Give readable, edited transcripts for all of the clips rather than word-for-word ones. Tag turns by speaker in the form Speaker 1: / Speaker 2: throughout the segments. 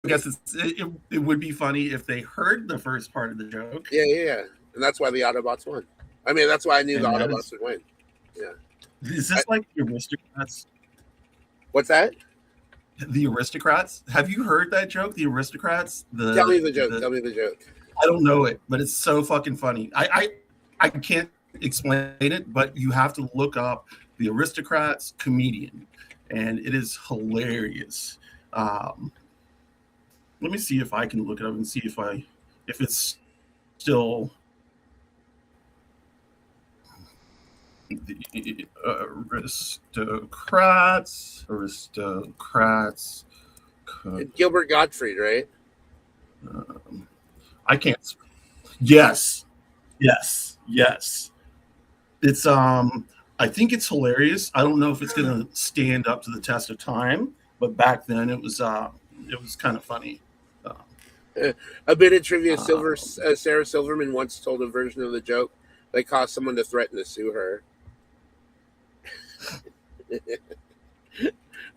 Speaker 1: guess it would be funny if they heard the first part of the joke.
Speaker 2: Yeah. And that's why the Autobots won. I mean, that's why I knew the
Speaker 1: And that
Speaker 2: Autobots
Speaker 1: is,
Speaker 2: would win. Yeah.
Speaker 1: is
Speaker 2: I,
Speaker 1: this like the aristocrats?
Speaker 2: what's that?
Speaker 1: The aristocrats. Have you heard that joke? The aristocrats.
Speaker 2: Tell me the joke. Tell me the joke.
Speaker 1: I don't know it, but it's so fucking funny. I can't explain it, but you have to look up the aristocrats comedian, and it is hilarious. Let me see if I can look it up and see if it's still the aristocrats.
Speaker 2: Gilbert Gottfried, right?
Speaker 1: I can't. Yes. It's I think it's hilarious. I don't know if it's gonna stand up to the test of time, but back then it was kind of funny.
Speaker 2: A bit of trivia: Sarah Silverman once told a version of the joke that caused someone to threaten to sue her.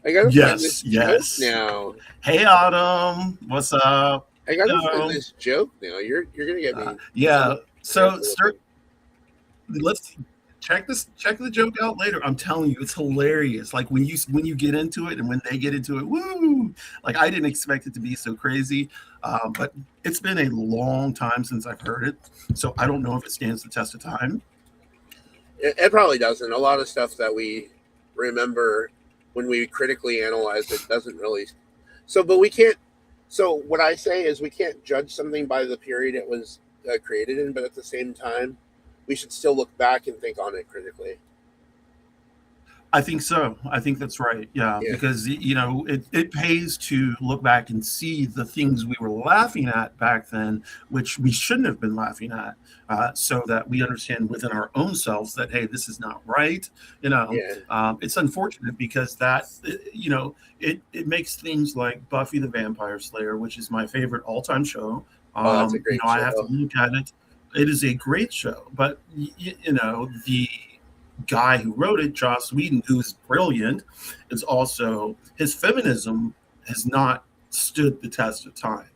Speaker 2: I gotta find this joke now.
Speaker 1: Hey, Autumn, what's up?
Speaker 2: I gotta find this joke now. You're gonna get me.
Speaker 1: Yeah. So let's check the joke out later. I'm telling you, it's hilarious. Like when you get into it and when they get into it, woo! Like I didn't expect it to be so crazy, but it's been a long time since I've heard it, so I don't know if it stands the test of time.
Speaker 2: It probably doesn't. A lot of stuff that we remember when we critically analyze it doesn't really. But we can't. So what I say is we can't judge something by the period it was created in, but at the same time, we should still look back and think on it critically.
Speaker 1: I think so. I think that's right. Yeah. Because it pays to look back and see the things we were laughing at back then, which we shouldn't have been laughing at, so that we understand within our own selves that hey, this is not right. It's unfortunate because that it makes things like Buffy the Vampire Slayer, which is my favorite all-time show.
Speaker 2: That's a great show.
Speaker 1: I have to look at it. It is a great show, but the guy who wrote it, Joss Whedon, who is brilliant, is also his feminism has not stood the test of time.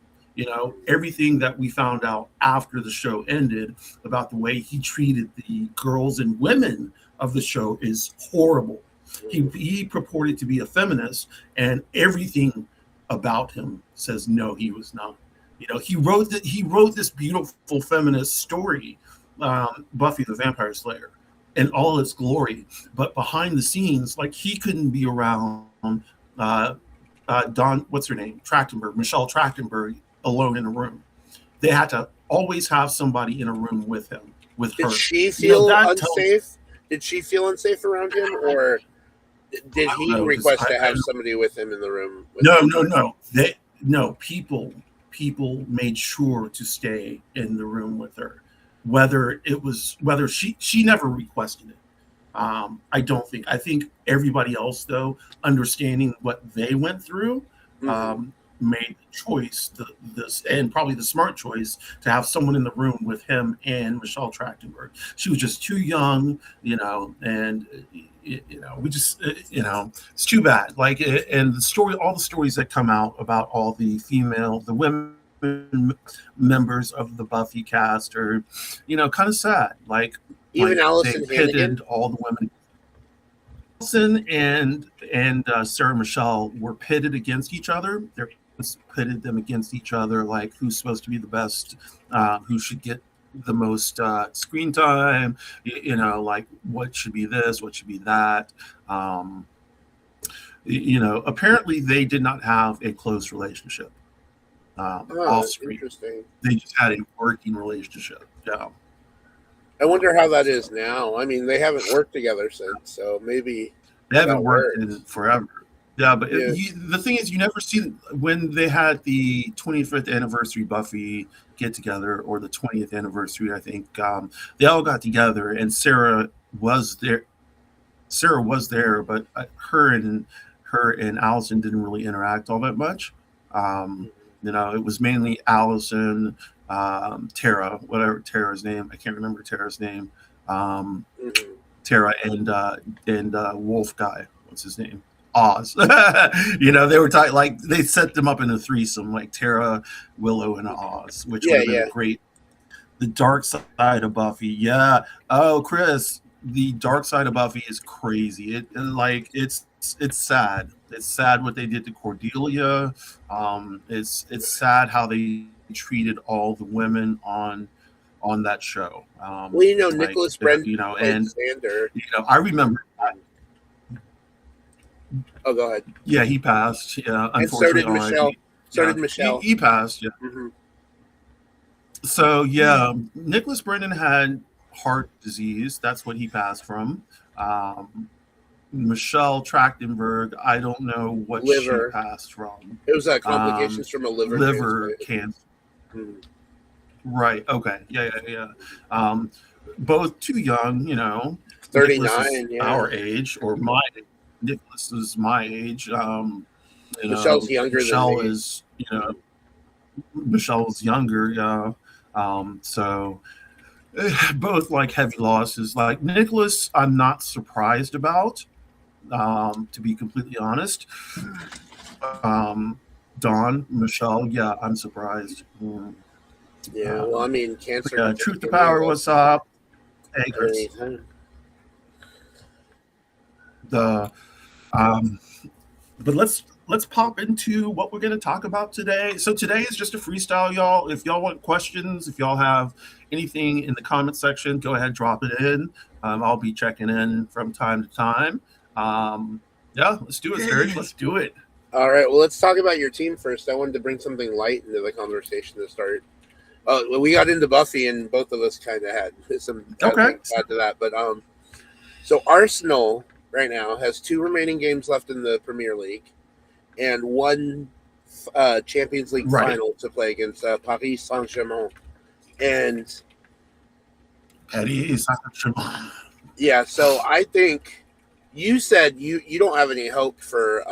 Speaker 1: Everything that we found out after the show ended about the way he treated the girls and women of the show is horrible. He purported to be a feminist, and everything about him says no, he was not. He wrote this beautiful feminist story, Buffy the Vampire Slayer, in all its glory, but behind the scenes, like he couldn't be around what's her name, Michelle Trachtenberg, alone in a room. They had to always have somebody in a room with him, with her.
Speaker 2: Did she feel unsafe? Did she feel unsafe around him, or did he request to have somebody with him in the room?
Speaker 1: No. People made sure to stay in the room with her. Whether she never requested it. I don't think. I think everybody else, though, understanding what they went through, made the choice, and probably the smart choice, to have someone in the room with him and Michelle Trachtenberg. She was just too young, and we just, it's too bad. Like, and all the stories that come out about all the women members of the Buffy cast are, kind of sad. Like
Speaker 2: even Allison
Speaker 1: they pitted all the women. Allison and Sarah Michelle were pitted against each other. They pitted them against each other, like who's supposed to be the best, who should get the most screen time. Like what should be this, what should be that. Apparently they did not have a close relationship. Off screen. They just had a working relationship. Yeah.
Speaker 2: I wonder how that is now. I mean, they haven't worked together since, so maybe
Speaker 1: they haven't worked in forever. Yeah, but the thing is, you never see when they had the 25th anniversary Buffy get together, or the 20th anniversary. I think they all got together, and Sarah was there. But her and Allison didn't really interact all that much. It was mainly Allison, Tara, whatever Tara's name. I can't remember Tara's name. Tara and Wolf guy. What's his name? Oz. They were talking like they set them up in a threesome, like Tara, Willow, and Oz, which would
Speaker 2: Yeah,
Speaker 1: have been
Speaker 2: yeah.
Speaker 1: a great. The dark side of Buffy, yeah. Oh, Chris, the dark side of Buffy is crazy. It's sad. It's sad what they did to Cordelia. It's sad how they treated all the women on that show.
Speaker 2: Well,
Speaker 1: Like
Speaker 2: Nicholas Brendon played
Speaker 1: and
Speaker 2: Xander.
Speaker 1: I remember.
Speaker 2: Oh, go ahead.
Speaker 1: Yeah, he passed. Yeah,
Speaker 2: And so
Speaker 1: unfortunately,
Speaker 2: did Michelle. So
Speaker 1: yeah,
Speaker 2: did Michelle.
Speaker 1: he passed. Yeah.
Speaker 2: Hmm.
Speaker 1: So yeah, Nicholas Brennan had heart disease. That's what he passed from. Um, Michelle Trachtenberg, I don't know what
Speaker 2: Liver.
Speaker 1: she passed from.
Speaker 2: It was complications from a liver
Speaker 1: cancer.
Speaker 2: transplant.
Speaker 1: Right. Okay. Yeah. Both too young.
Speaker 2: 39. Yeah.
Speaker 1: Our age or my. Nicholas is my age.
Speaker 2: Michelle's younger
Speaker 1: Michelle
Speaker 2: than me.
Speaker 1: is. Michelle's younger. Yeah. So both like heavy losses. Like Nicholas, I'm not surprised about. To be completely honest. Dawn, Michelle, yeah, I'm surprised.
Speaker 2: Yeah, well, I mean, cancer.
Speaker 1: Yeah, Truth to Power, what's up? Hey, Chris. But let's pop into what we're going to talk about today. So today is just a freestyle, y'all. If y'all want questions, if y'all have anything in the comment section, go ahead, drop it in. I'll be checking in from time to time. Yeah, let's do it, Serge. Let's do it.
Speaker 2: All right. Well, let's talk about your team first. I wanted to bring something light into the conversation to start. We got into Buffy, and both of us kind of had some things to add to that. But so Arsenal right now has 2 remaining games left in the Premier League, and 1 Champions League final to play against Paris Saint-Germain. And
Speaker 1: Paris Saint-Germain.
Speaker 2: Yeah, so I think you said you don't have any hope for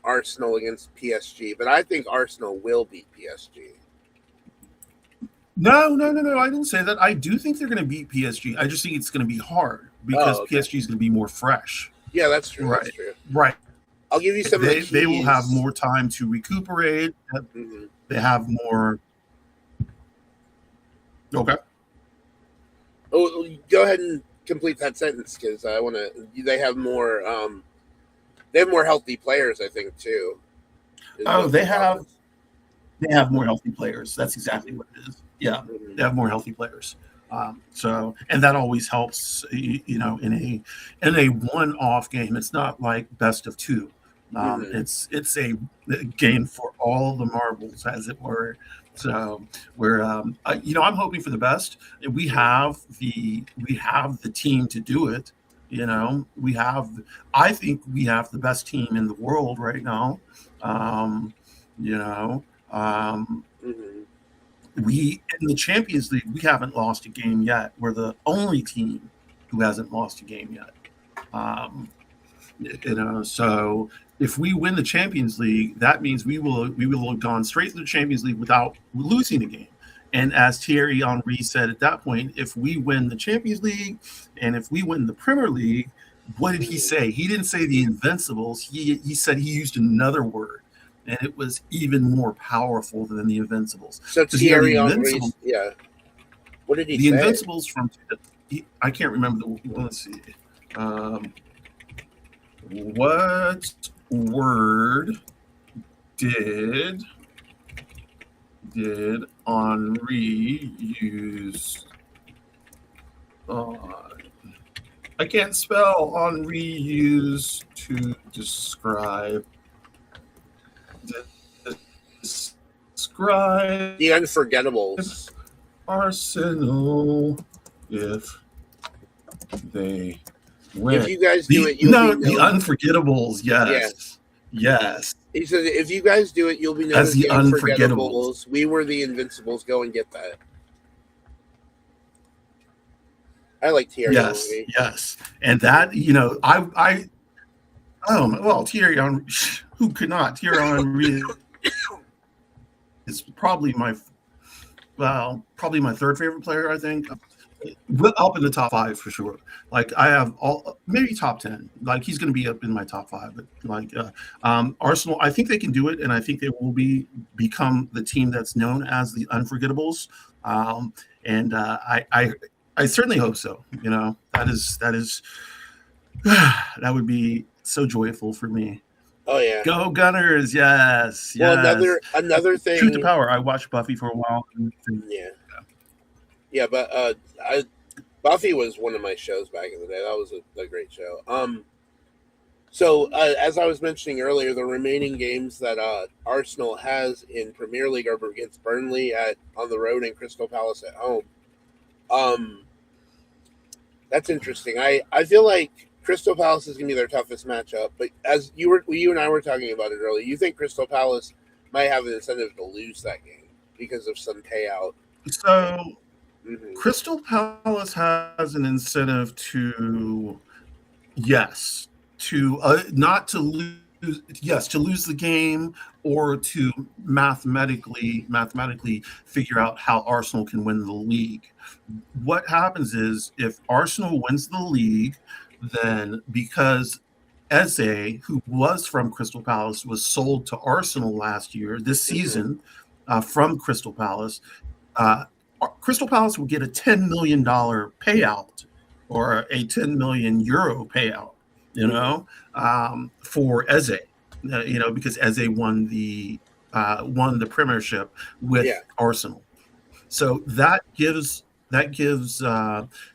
Speaker 2: Arsenal against PSG, but I think Arsenal will beat PSG.
Speaker 1: No. I didn't say that. I do think they're going to beat PSG. I just think it's going to be hard because PSG is going to be more fresh.
Speaker 2: Yeah, that's true.
Speaker 1: Right.
Speaker 2: That's true.
Speaker 1: Right.
Speaker 2: I'll give you some of the keys.
Speaker 1: They will have more time to recuperate. Mm-hmm. They have more. Okay.
Speaker 2: Oh, go ahead and complete that sentence because I want to. They have more. They have more healthy players, I think, too.
Speaker 1: They have more healthy players. That's exactly what it is. Yeah, mm-hmm. They have more healthy players. And that always helps. In a one-off game, it's not like best of 2. Mm-hmm. It's a game for all the marbles, as it were. So we're, I'm hoping for the best. We have the team to do it. I think we have the best team in the world right now. We in the Champions League, we haven't lost a game yet. We're the only team who hasn't lost a game yet. So if we win the Champions League, that means we will have gone straight to the Champions League without losing a game. And as Thierry Henry said at that point, if we win the Champions League and if we win the Premier League, what did he say? He didn't say the Invincibles. He said he used another word, and it was even more powerful than the Invincibles.
Speaker 2: So Thierry Henry, yeah. What did he say?
Speaker 1: The Invincibles from I can't remember let's see. What word did Henri use? I can't spell Henri use to describe
Speaker 2: the Unforgettables.
Speaker 1: Arsenal if they win.
Speaker 2: If you guys do it, you'll be
Speaker 1: the Unforgettables. Yes.
Speaker 2: Yeah. Yes. He said, if you guys do it, you'll be known as the Unforgettables. We were the Invincibles. Go and get that. I like Thierry.
Speaker 1: Yes. And that, Thierry Henry, who could not? Thierry Henry is probably my third favorite player, I think. up in the top 5 for sure. Like I have all maybe top 10. Like he's going to be up in my top 5. But like Arsenal, I think they can do it, and I think they will become the team that's known as the Unforgettables. And I certainly hope so. You know, that is that would be so joyful for me.
Speaker 2: Oh yeah.
Speaker 1: Go Gunners! Yes,
Speaker 2: Well,
Speaker 1: yes.
Speaker 2: another
Speaker 1: Truth to
Speaker 2: thing.
Speaker 1: power. I watched Buffy for a while.
Speaker 2: Yeah, yeah, but I Buffy was one of my shows back in the day. That was a great show. So as I was mentioning earlier, the remaining games that Arsenal has in Premier League are against Burnley at on the road and Crystal Palace at home. Um, that's interesting. I feel like Crystal Palace is going to be their toughest matchup. But as you and I were talking about it earlier, you think Crystal Palace might have an incentive to lose that game because of some payout.
Speaker 1: So
Speaker 2: Mm-hmm.
Speaker 1: Crystal Palace has an incentive to, yes, to not to lose, yes, to lose the game, or to mathematically figure out how Arsenal can win the league. What happens is if Arsenal wins the league, then because Eze, who was from Crystal Palace, was sold to Arsenal this
Speaker 2: Mm-hmm.
Speaker 1: season, from Crystal Palace. Uh, Crystal Palace will get a $10 million payout, or a 10 million euro payout,
Speaker 2: Mm-hmm.
Speaker 1: for Eze, because Eze won the Premiership with
Speaker 2: Yeah,
Speaker 1: Arsenal. So that gives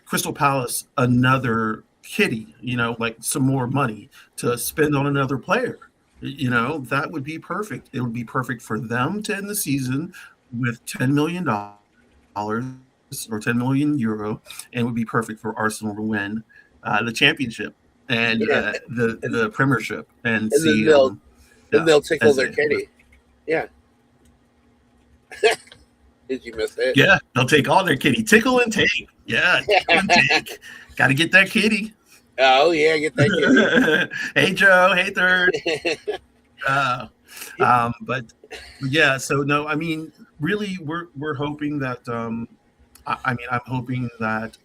Speaker 1: Crystal Palace another kitty, like some more money to spend on another player. That would be perfect. It would be perfect for them to end the season with $10 million or 10 million euro, and it would be perfect for Arsenal to win the championship and
Speaker 2: yeah,
Speaker 1: the
Speaker 2: and
Speaker 1: the Premiership and
Speaker 2: and then
Speaker 1: see yeah,
Speaker 2: they'll tickle
Speaker 1: as
Speaker 2: their
Speaker 1: a
Speaker 2: kitty. Yeah, did you miss it?
Speaker 1: yeah, they'll take all their kitty. Tickle and take. Yeah, tickle and take. Got to get that kitty.
Speaker 2: Oh yeah, get that kitty.
Speaker 1: Hey Joe, hey Third. Uh, but yeah, so no, I mean, really, we're hoping that. I'm hoping that.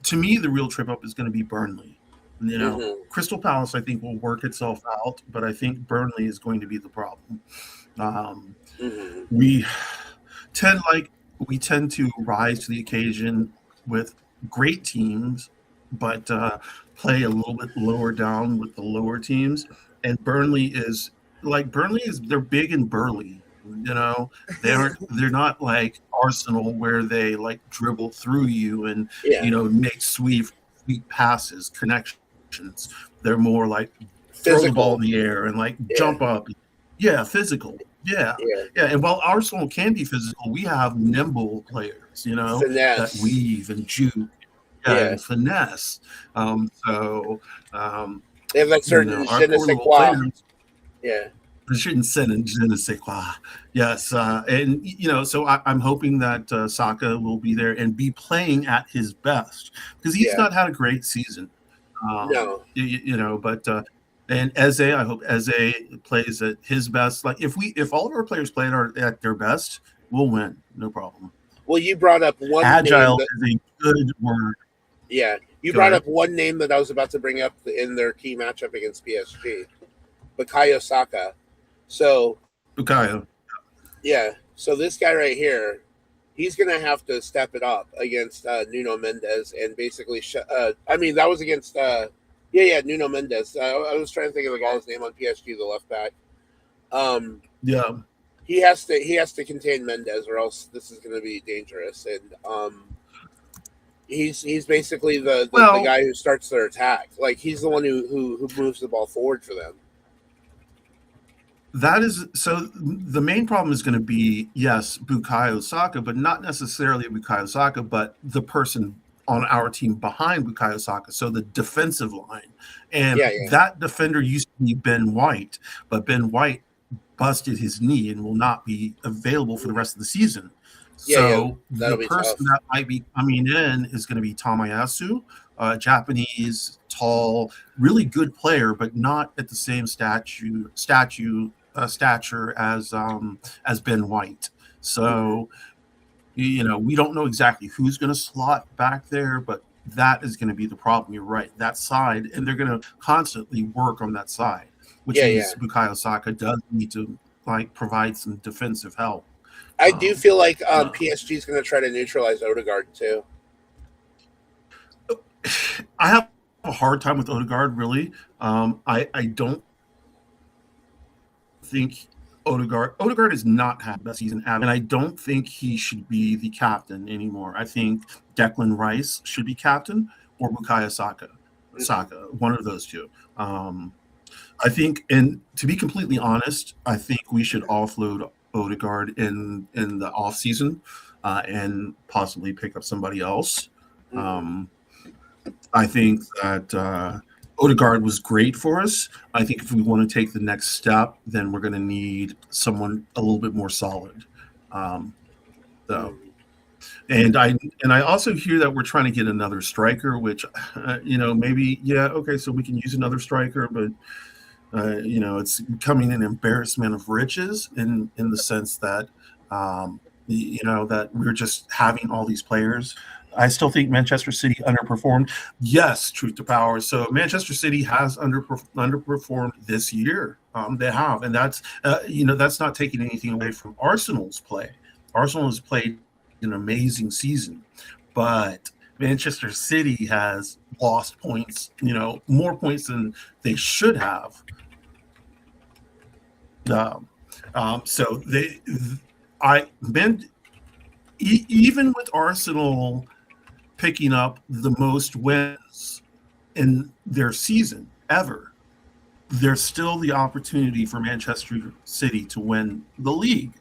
Speaker 1: To me, the real trip up is going to be Burnley.
Speaker 2: Mm-hmm.
Speaker 1: Crystal Palace, I think, will work itself out, but I think Burnley is going to be the problem. Um,
Speaker 2: Mm-hmm.
Speaker 1: we tend like we tend to rise to the occasion with great teams, but play a little bit lower down with the lower teams. And Burnley is they're big and burly. They're not like Arsenal where they like dribble through you and
Speaker 2: Yeah,
Speaker 1: make sweet passes, connections. They're more like throw the ball in
Speaker 2: physical.
Speaker 1: the air and like
Speaker 2: Yeah,
Speaker 1: jump up. Yeah, physical. Yeah,
Speaker 2: yeah,
Speaker 1: yeah. And while Arsenal can be physical, we have nimble players, that
Speaker 2: finesse.
Speaker 1: weave and juke, yeah,
Speaker 2: Yeah,
Speaker 1: and finesse. So, um,
Speaker 2: they have that certain
Speaker 1: our
Speaker 2: je ne
Speaker 1: poor
Speaker 2: sais
Speaker 1: little
Speaker 2: quoi.
Speaker 1: players,
Speaker 2: Yeah,
Speaker 1: I shouldn't send in je ne sais quoi. Yes, and so I'm hoping that Saka will be there and be playing at his best because he's
Speaker 2: yeah.
Speaker 1: not had a great season.
Speaker 2: No.
Speaker 1: But and Eze, I hope Eze plays at his best. Like if all of our players play at their best, we'll win, no problem.
Speaker 2: Well, you brought up one name
Speaker 1: Agile
Speaker 2: that.
Speaker 1: is a good word.
Speaker 2: Yeah, you
Speaker 1: Go
Speaker 2: brought
Speaker 1: ahead,
Speaker 2: up one name that I was about to bring up in their key matchup against PSG, Bukayo Saka. So
Speaker 1: Bukayo.
Speaker 2: yeah, so this guy right here, he's gonna have to step it up against Nuno Mendes and basically. I mean, that was against. Yeah, Nuno Mendes. I was trying to think of the guy's name on PSG, the left back. Um,
Speaker 1: Yeah.
Speaker 2: he has to contain Mendes, or else this is going to be dangerous. And he's basically the
Speaker 1: Well,
Speaker 2: guy who starts their attack. Like he's the one who moves the ball forward for them.
Speaker 1: that is so. The main problem is going to be, yes, Bukayo Saka, but not necessarily Bukayo Saka, but the person on our team behind Bukayo Saka. So the defensive line, and
Speaker 2: Yeah, yeah,
Speaker 1: that defender used to be Ben White, but Ben White busted his knee and will not be available for the rest of the season.
Speaker 2: yeah, yeah.
Speaker 1: So the
Speaker 2: That'll be
Speaker 1: person
Speaker 2: tough.
Speaker 1: that might be coming in is going to be Tamayasu, Japanese, tall, really good player, but not at the same stature as Ben White.
Speaker 2: Mm-hmm.
Speaker 1: So We don't know exactly who's going to slot back there, but that is going to be the problem. You're right. That side, and they're going to constantly work on that side, which
Speaker 2: Yeah, yeah.
Speaker 1: means Bukayo Saka does need to like provide some defensive help.
Speaker 2: I do
Speaker 1: Um,
Speaker 2: feel like
Speaker 1: uh,
Speaker 2: PSG is going to try to neutralize Odegaard too.
Speaker 1: I have a hard time with Odegaard. Really, I don't think Odegaard is not having the best season ever, and I don't think he should be the captain anymore. I think Declan Rice should be captain or Bukayo Saka.
Speaker 2: Mm-hmm.
Speaker 1: One of those two. I think, and to be completely honest, I think we should offload Odegaard in the off season and possibly pick up somebody else.
Speaker 2: Mm-hmm.
Speaker 1: Um, I think that Odegaard was great for us. I think if we want to take the next step, then we're going to need someone a little bit more solid. Um, so,
Speaker 2: Mm-hmm.
Speaker 1: and I also hear that we're trying to get another striker, which maybe okay, so we can use another striker, but it's becoming an embarrassment of riches in the sense that that we're just having all these players. I still think Manchester City underperformed. Yes, truth to power. So Manchester City has underperformed this year. They have, and that's not taking anything away from Arsenal's play. Arsenal has played an amazing season, but Manchester City has lost points. More points than they should have. Um, so even with Arsenal picking up the most wins in their season ever, there's still the opportunity for Manchester City to win the league.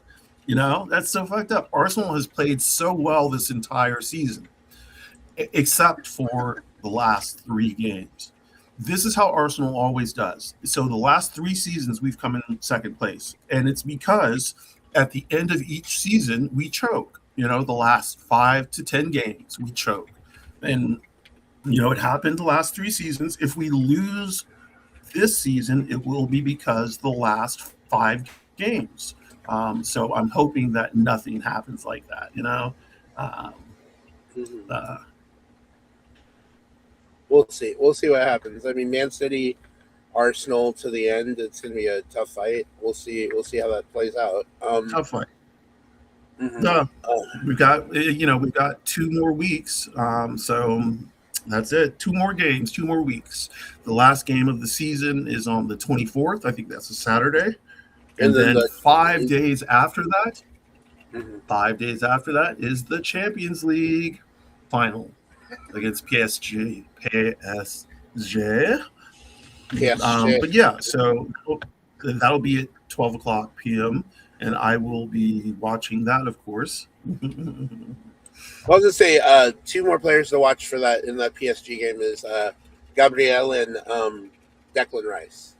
Speaker 1: That's so fucked up. Arsenal has played so well this entire season, except for the last 3 games. This is how Arsenal always does. So the last 3 seasons, we've come in second place. And it's because at the end of each season, we choke. The last 5 to 10 games, we choke. And, it happened the last 3 seasons. If we lose this season, it will be because the last 5 games. So I'm hoping that nothing happens like that, Um,
Speaker 2: Mm-hmm.
Speaker 1: uh,
Speaker 2: We'll see. We'll see what happens. I mean, Man City, Arsenal to the end. It's going to be a tough fight. We'll see. We'll see how that plays out.
Speaker 1: Tough fight.
Speaker 2: Mhm.
Speaker 1: No, we've got 2 more weeks. So that's it. 2 more games, 2 more weeks. The last game of the season is on the 24th. I think that's a Saturday. And
Speaker 2: then
Speaker 1: then 5 days after that,
Speaker 2: Mhm.
Speaker 1: 5 days after that is the Champions League final against PSG. PSG.
Speaker 2: PSG.
Speaker 1: But yeah, so that'll be at 12 o'clock p.m. and I will be watching that, of course.
Speaker 2: I was going to say 2 more players to watch for that in that PSG game is Gabriel and Declan Rice.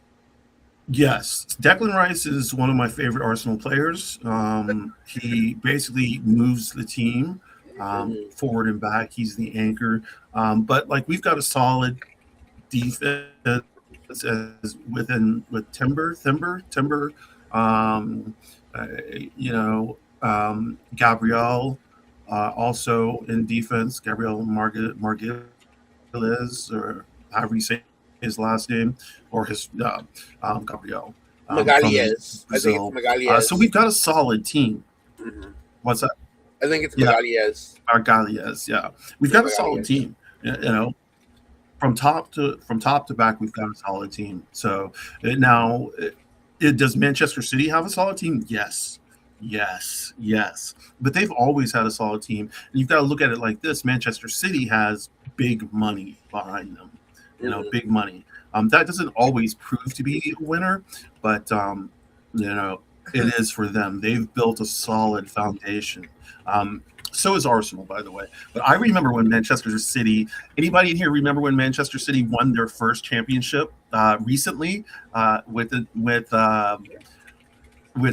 Speaker 1: Yes, Declan Rice is one of my favorite Arsenal players. He basically moves the team
Speaker 2: Mhm.
Speaker 1: forward and back. He's the anchor. But we've got a solid defense with Timber. Um, uh, Gabriel also in defense. Gabriel Margulies, or however you say his last name, or his Gabriel from
Speaker 2: Magalhaes. I think it's
Speaker 1: Brazil.
Speaker 2: Magalhaes.
Speaker 1: So we've got a solid team.
Speaker 2: Mhm.
Speaker 1: What's that?
Speaker 2: I think it's
Speaker 1: Yeah,
Speaker 2: Magalhaes.
Speaker 1: Margulies. Yeah, we've
Speaker 2: Yeah,
Speaker 1: got a solid
Speaker 2: Magalhaes.
Speaker 1: team. From top to back, we've got a solid team. So now, does Manchester City have a solid team? Yes, yes. But they've always had a solid team. And you've got to look at it like this: Manchester City has big money behind them.
Speaker 2: Mhm.
Speaker 1: Big money. That doesn't always prove to be a winner, but it is for them. They've built a solid foundation. So is Arsenal, by the way. But I remember when Manchester City. Anybody in here remember when Manchester City won their first championship recently with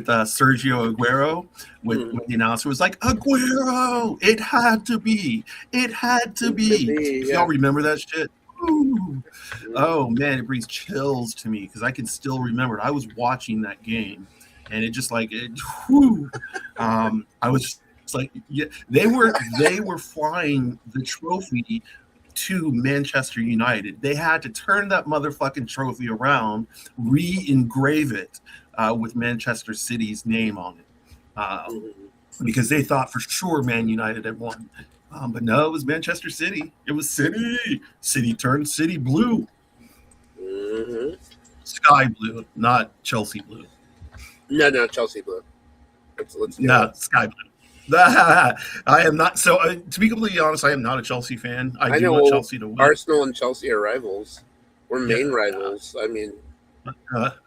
Speaker 1: Sergio Aguero? When
Speaker 2: Mhm.
Speaker 1: the announcer was like, "Aguero, it had to be, it had to
Speaker 2: Could
Speaker 1: be."
Speaker 2: be,
Speaker 1: If y'all
Speaker 2: yeah.
Speaker 1: remember that shit. Ooh.
Speaker 2: Mhm.
Speaker 1: Oh man, it brings chills to me because I can still remember it. I was watching that game, and it just whew, I was It's like, yeah, they were flying the trophy to Manchester United. They had to turn that motherfucking trophy around, re-engrave it with Manchester City's name on it, because they thought for sure Man United had won. But no, it was Manchester City. It was City. City turned City blue.
Speaker 2: Mm-hmm.
Speaker 1: Sky blue, not Chelsea blue.
Speaker 2: No, Chelsea blue. Let's
Speaker 1: no, sky blue. I am not. So, to be completely honest, I am not a Chelsea fan. I do want Chelsea to win.
Speaker 2: Arsenal and Chelsea are rivals. We're main rivals. I mean,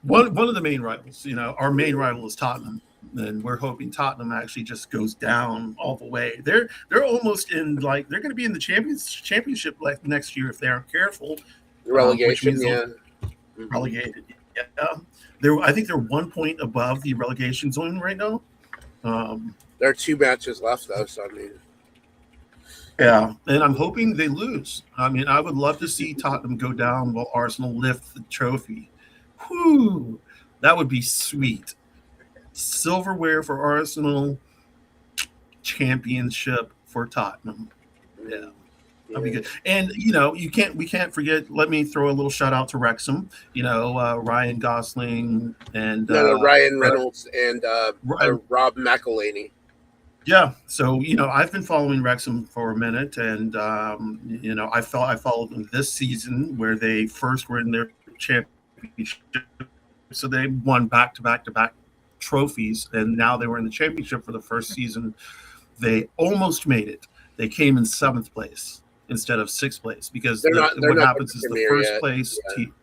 Speaker 1: one of the main rivals. Our main rival is Tottenham, and we're hoping Tottenham actually just goes down all the way. They're almost in they're going to be in the championship next year if they aren't careful.
Speaker 2: Relegation,
Speaker 1: relegated. Yeah, I think they're 1 point above the relegation zone right now.
Speaker 2: There are 2 matches left, though. So I mean,
Speaker 1: yeah, and I'm hoping they lose. I mean, I would love to see Tottenham go down while Arsenal lift the trophy. Whew, that would be sweet. Silverware for Arsenal, championship for Tottenham. Yeah. That'd be good. And we can't forget. Let me throw a little shout out to Wrexham. Ryan Gosling and
Speaker 2: Ryan Reynolds and Rob McElhenney.
Speaker 1: Yeah. So I've been following Wrexham for a minute, and I followed them this season where they first were in their championship. So they won back to back trophies, and now they were in the championship for the first season. They almost made it. They came in 7th place instead of 6th place because what happens is the first place team.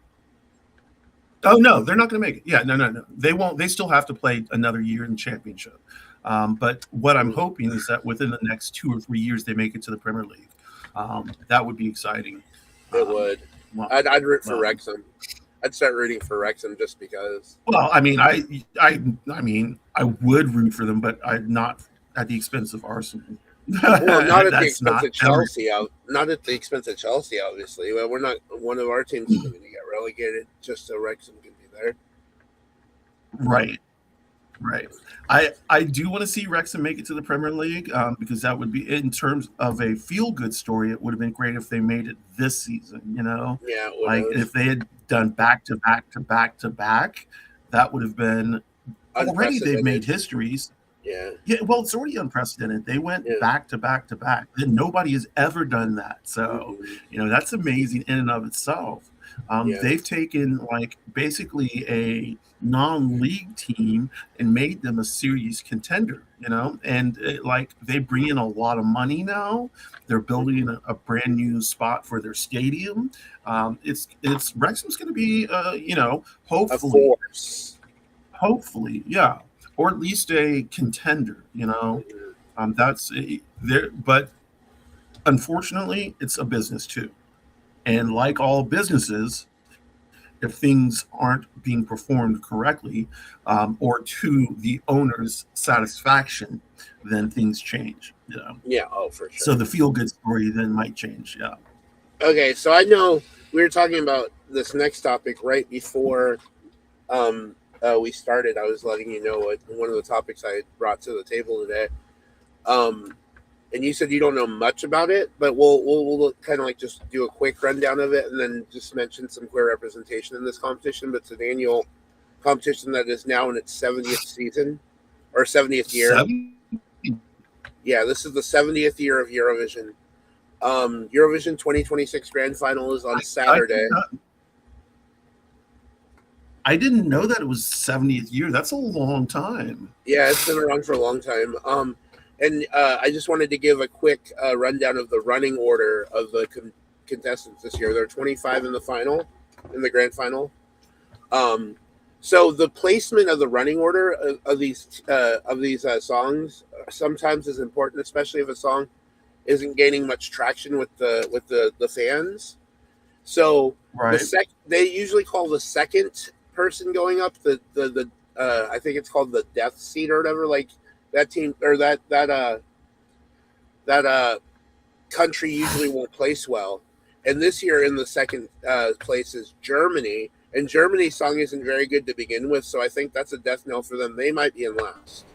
Speaker 1: Oh no, they're not going to make it. Yeah, no. They won't. They still have to play another year in the championship. But what I'm hoping is that within the next 2 or 3 years they make it to the Premier League. That would be excining.
Speaker 2: It would. I'd root for Wrexham. I'd start rooting for Wrexham just because.
Speaker 1: Well, I mean, I would root for them, but I'm not at the expense of Arsenal.
Speaker 2: Well, not at the expense of Chelsea. Not at the expense of Chelsea, obviously. Well, we're not. One of our teams is going to get relegated just so Wrexham can be there.
Speaker 1: Right. I do want to see Wrexham make it to the Premier League because that would be, in terms of a feel-good story, it would have been great if they made it this season.
Speaker 2: Yeah.
Speaker 1: If they had done back to back, that would have been. Already they've made histories.
Speaker 2: Yeah.
Speaker 1: Well, it's already unprecedented. They went back to back. And nobody has ever done that. So, that's amazing in and of itself. They've taken basically a non-league team and made them a serious contender, and they bring in a lot of money now. They're building a brand new spot for their stadium. It's Wrexham's going to be, hopefully,
Speaker 2: a force.
Speaker 1: Hopefully, yeah. Or at least a contender, that's there. But unfortunately, it's a business too. And like all businesses, if things aren't being performed correctly or to the owner's satisfaction, then things change.
Speaker 2: Yeah, for sure.
Speaker 1: So the feel-good story then might change, yeah.
Speaker 2: Okay, so I know we were talking about this next topic right before we started. I was letting you know what one of the topics I brought to the table today. And you said you don't know much about it, but we'll kind of just do a quick rundown of it and then just mention some queer representation in this competition. But it's an annual competition that is now in its 70th season or 70th year. Yeah, this is the 70th year of Eurovision. Eurovision 2026 Grand Final is on Saturday.
Speaker 1: I didn't know that it was 70th year. That's a long time.
Speaker 2: Yeah, it's been around for a long time. And I just wanted to give a quick rundown of the running order of the contestants this year. There are 25 in the grand final. So the placement of the running order of these songs sometimes is important, especially if a song isn't gaining much traction with the fans. So they usually call the second person going up the I think it's called the death seat or whatever, that team or that country usually won't place well. And this year in the second place is Germany, and Germany's song isn't very good to begin with, so I think that's a death knell for them. They might be in last.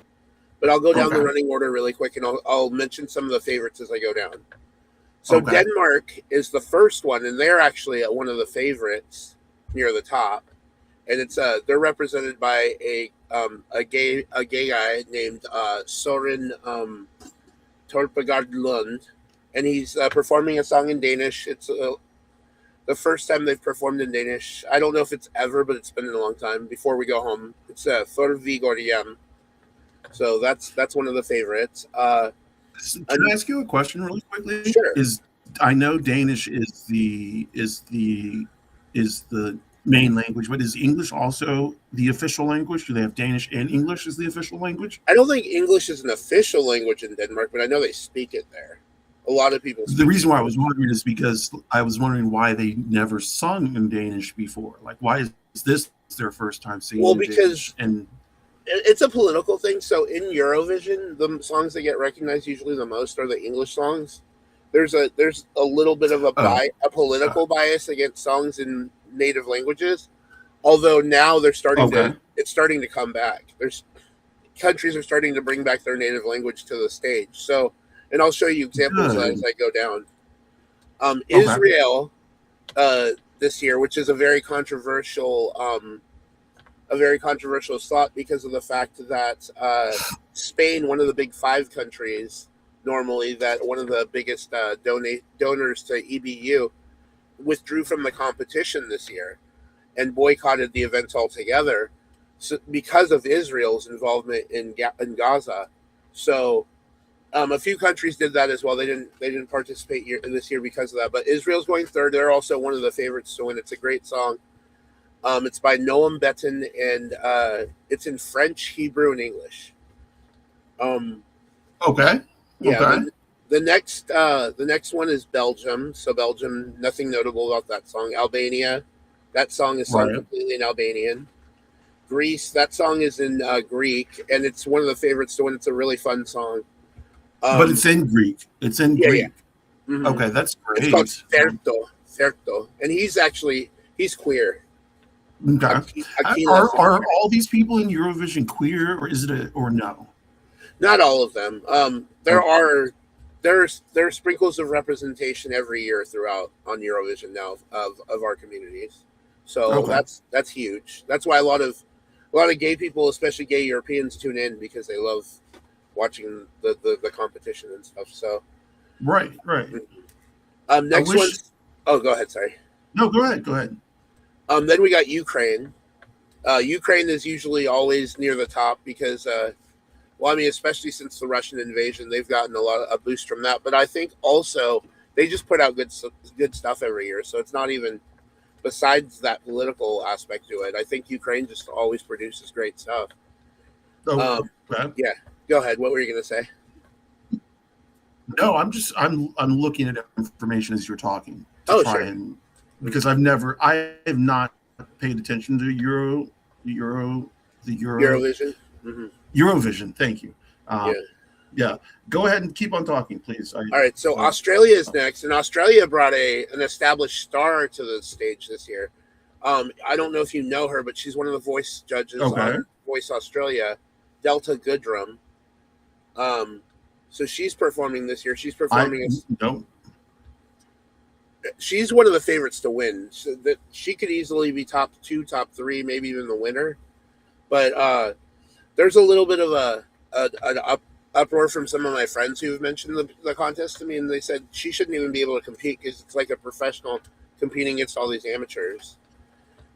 Speaker 2: but I'll go down the
Speaker 1: Okay.
Speaker 2: running order really quick, and I'll mention some of the favorites as I go down. So
Speaker 1: Okay.
Speaker 2: Denmark is the first one, and they're actually one of the favorites near the top. And it's they're represented by a gay guy named Soren Torpegard Lund, and he's performing a song in Danish. It's the first time they've performed in Danish. I don't know if it's ever, but it's been in a long time. Before we go home, it's For Vi Går Hjem. So that's one of the favorites.
Speaker 1: Can I ask you a question really quickly?
Speaker 2: Sure.
Speaker 1: Is I know Danish is the main language, but is English also the official language? Do they have Danish and English as the official language?
Speaker 2: I don't think English is an official language in Denmark, but I know they speak it there. A lot of people
Speaker 1: The
Speaker 2: speak
Speaker 1: reason
Speaker 2: it.
Speaker 1: why I was wondering is because I was wondering why they never sung in Danish before. Like, why is this their first time singing
Speaker 2: Well,
Speaker 1: in
Speaker 2: because
Speaker 1: Danish? And
Speaker 2: it's a political thing. So in Eurovision, the songs that get recognized usually the most are the English songs. There's a little bit of
Speaker 1: oh,
Speaker 2: a political bias against songs in native languages. Although now
Speaker 1: okay,
Speaker 2: it's starting to come back. There's countries are starting to bring back their native language to the stage. So, and I'll show you examples as
Speaker 1: good,
Speaker 2: I go down.
Speaker 1: okay,
Speaker 2: Israel this year, which is a very controversial thought because of the fact that Spain, one of the big five countries, normally that one of the biggest donors to EBU, withdrew from the competition this year and boycotted the event altogether, because of Israel's involvement in Gaza. So a few countries did that as well. They didn't participate this year because of that. But Israel's going third. They're also one of the favorites to win. It's a great song. It's by Noam Betten, and it's in French, Hebrew, and English.
Speaker 1: okay,
Speaker 2: Yeah.
Speaker 1: okay,
Speaker 2: The next one is Belgium. So Belgium, nothing notable about that song. Albania, that song is sung
Speaker 1: right.
Speaker 2: completely in Albanian. Greece, that song is in Greek, and it's one of the favorites to win. It's a really fun song.
Speaker 1: But it's in Greek. It's in
Speaker 2: Yeah, yeah.
Speaker 1: Greek.
Speaker 2: Mm-hmm.
Speaker 1: Okay, that's
Speaker 2: It's called
Speaker 1: great.
Speaker 2: Ferto, and he's queer.
Speaker 1: Okay.
Speaker 2: Akilas is
Speaker 1: Are
Speaker 2: queer.
Speaker 1: all these people in Eurovision queer, or is it or no?
Speaker 2: Not all of them. There
Speaker 1: Okay.
Speaker 2: are there's sprinkles of representation every year throughout on Eurovision now of our communities. So
Speaker 1: Okay.
Speaker 2: that's huge. That's why a lot of gay people, especially gay Europeans, tune in because they love watching the competition and stuff. So
Speaker 1: Right. Right. I
Speaker 2: next one.
Speaker 1: wish.
Speaker 2: Oh, go ahead. Sorry.
Speaker 1: No, go ahead. Go ahead.
Speaker 2: Then we got Ukraine. Ukraine is usually always near the top because, well, I mean, especially since the Russian invasion, they've gotten a boost from that. But I think also they just put out good stuff every year, so it's not even besides that political aspect to it. I think Ukraine just always produces great stuff.
Speaker 1: Oh,
Speaker 2: Um,
Speaker 1: okay.
Speaker 2: yeah, go ahead. What were you going to say?
Speaker 1: No, I'm looking at information as you're talking to
Speaker 2: Oh,
Speaker 1: try
Speaker 2: sure.
Speaker 1: and because I have not paid attention to the
Speaker 2: Eurovision. Hmm.
Speaker 1: Eurovision. Thank you.
Speaker 2: Yeah.
Speaker 1: Yeah, go ahead and keep on talking, please.
Speaker 2: All right. So
Speaker 1: Uh,
Speaker 2: Australia is next, and Australia brought an established star to the stage this year. I don't know if you know her, but she's one of the voice judges
Speaker 1: okay.
Speaker 2: on Voice Australia, Delta Goodrum. So she's performing this year.
Speaker 1: I no.
Speaker 2: She's one of the favorites to win. So that she could easily be top two, top three, maybe even the winner. But there's a little bit of an uproar from some of my friends who have mentioned the contest to me, and they said she shouldn't even be able to compete because it's like a professional competing against all these amateurs.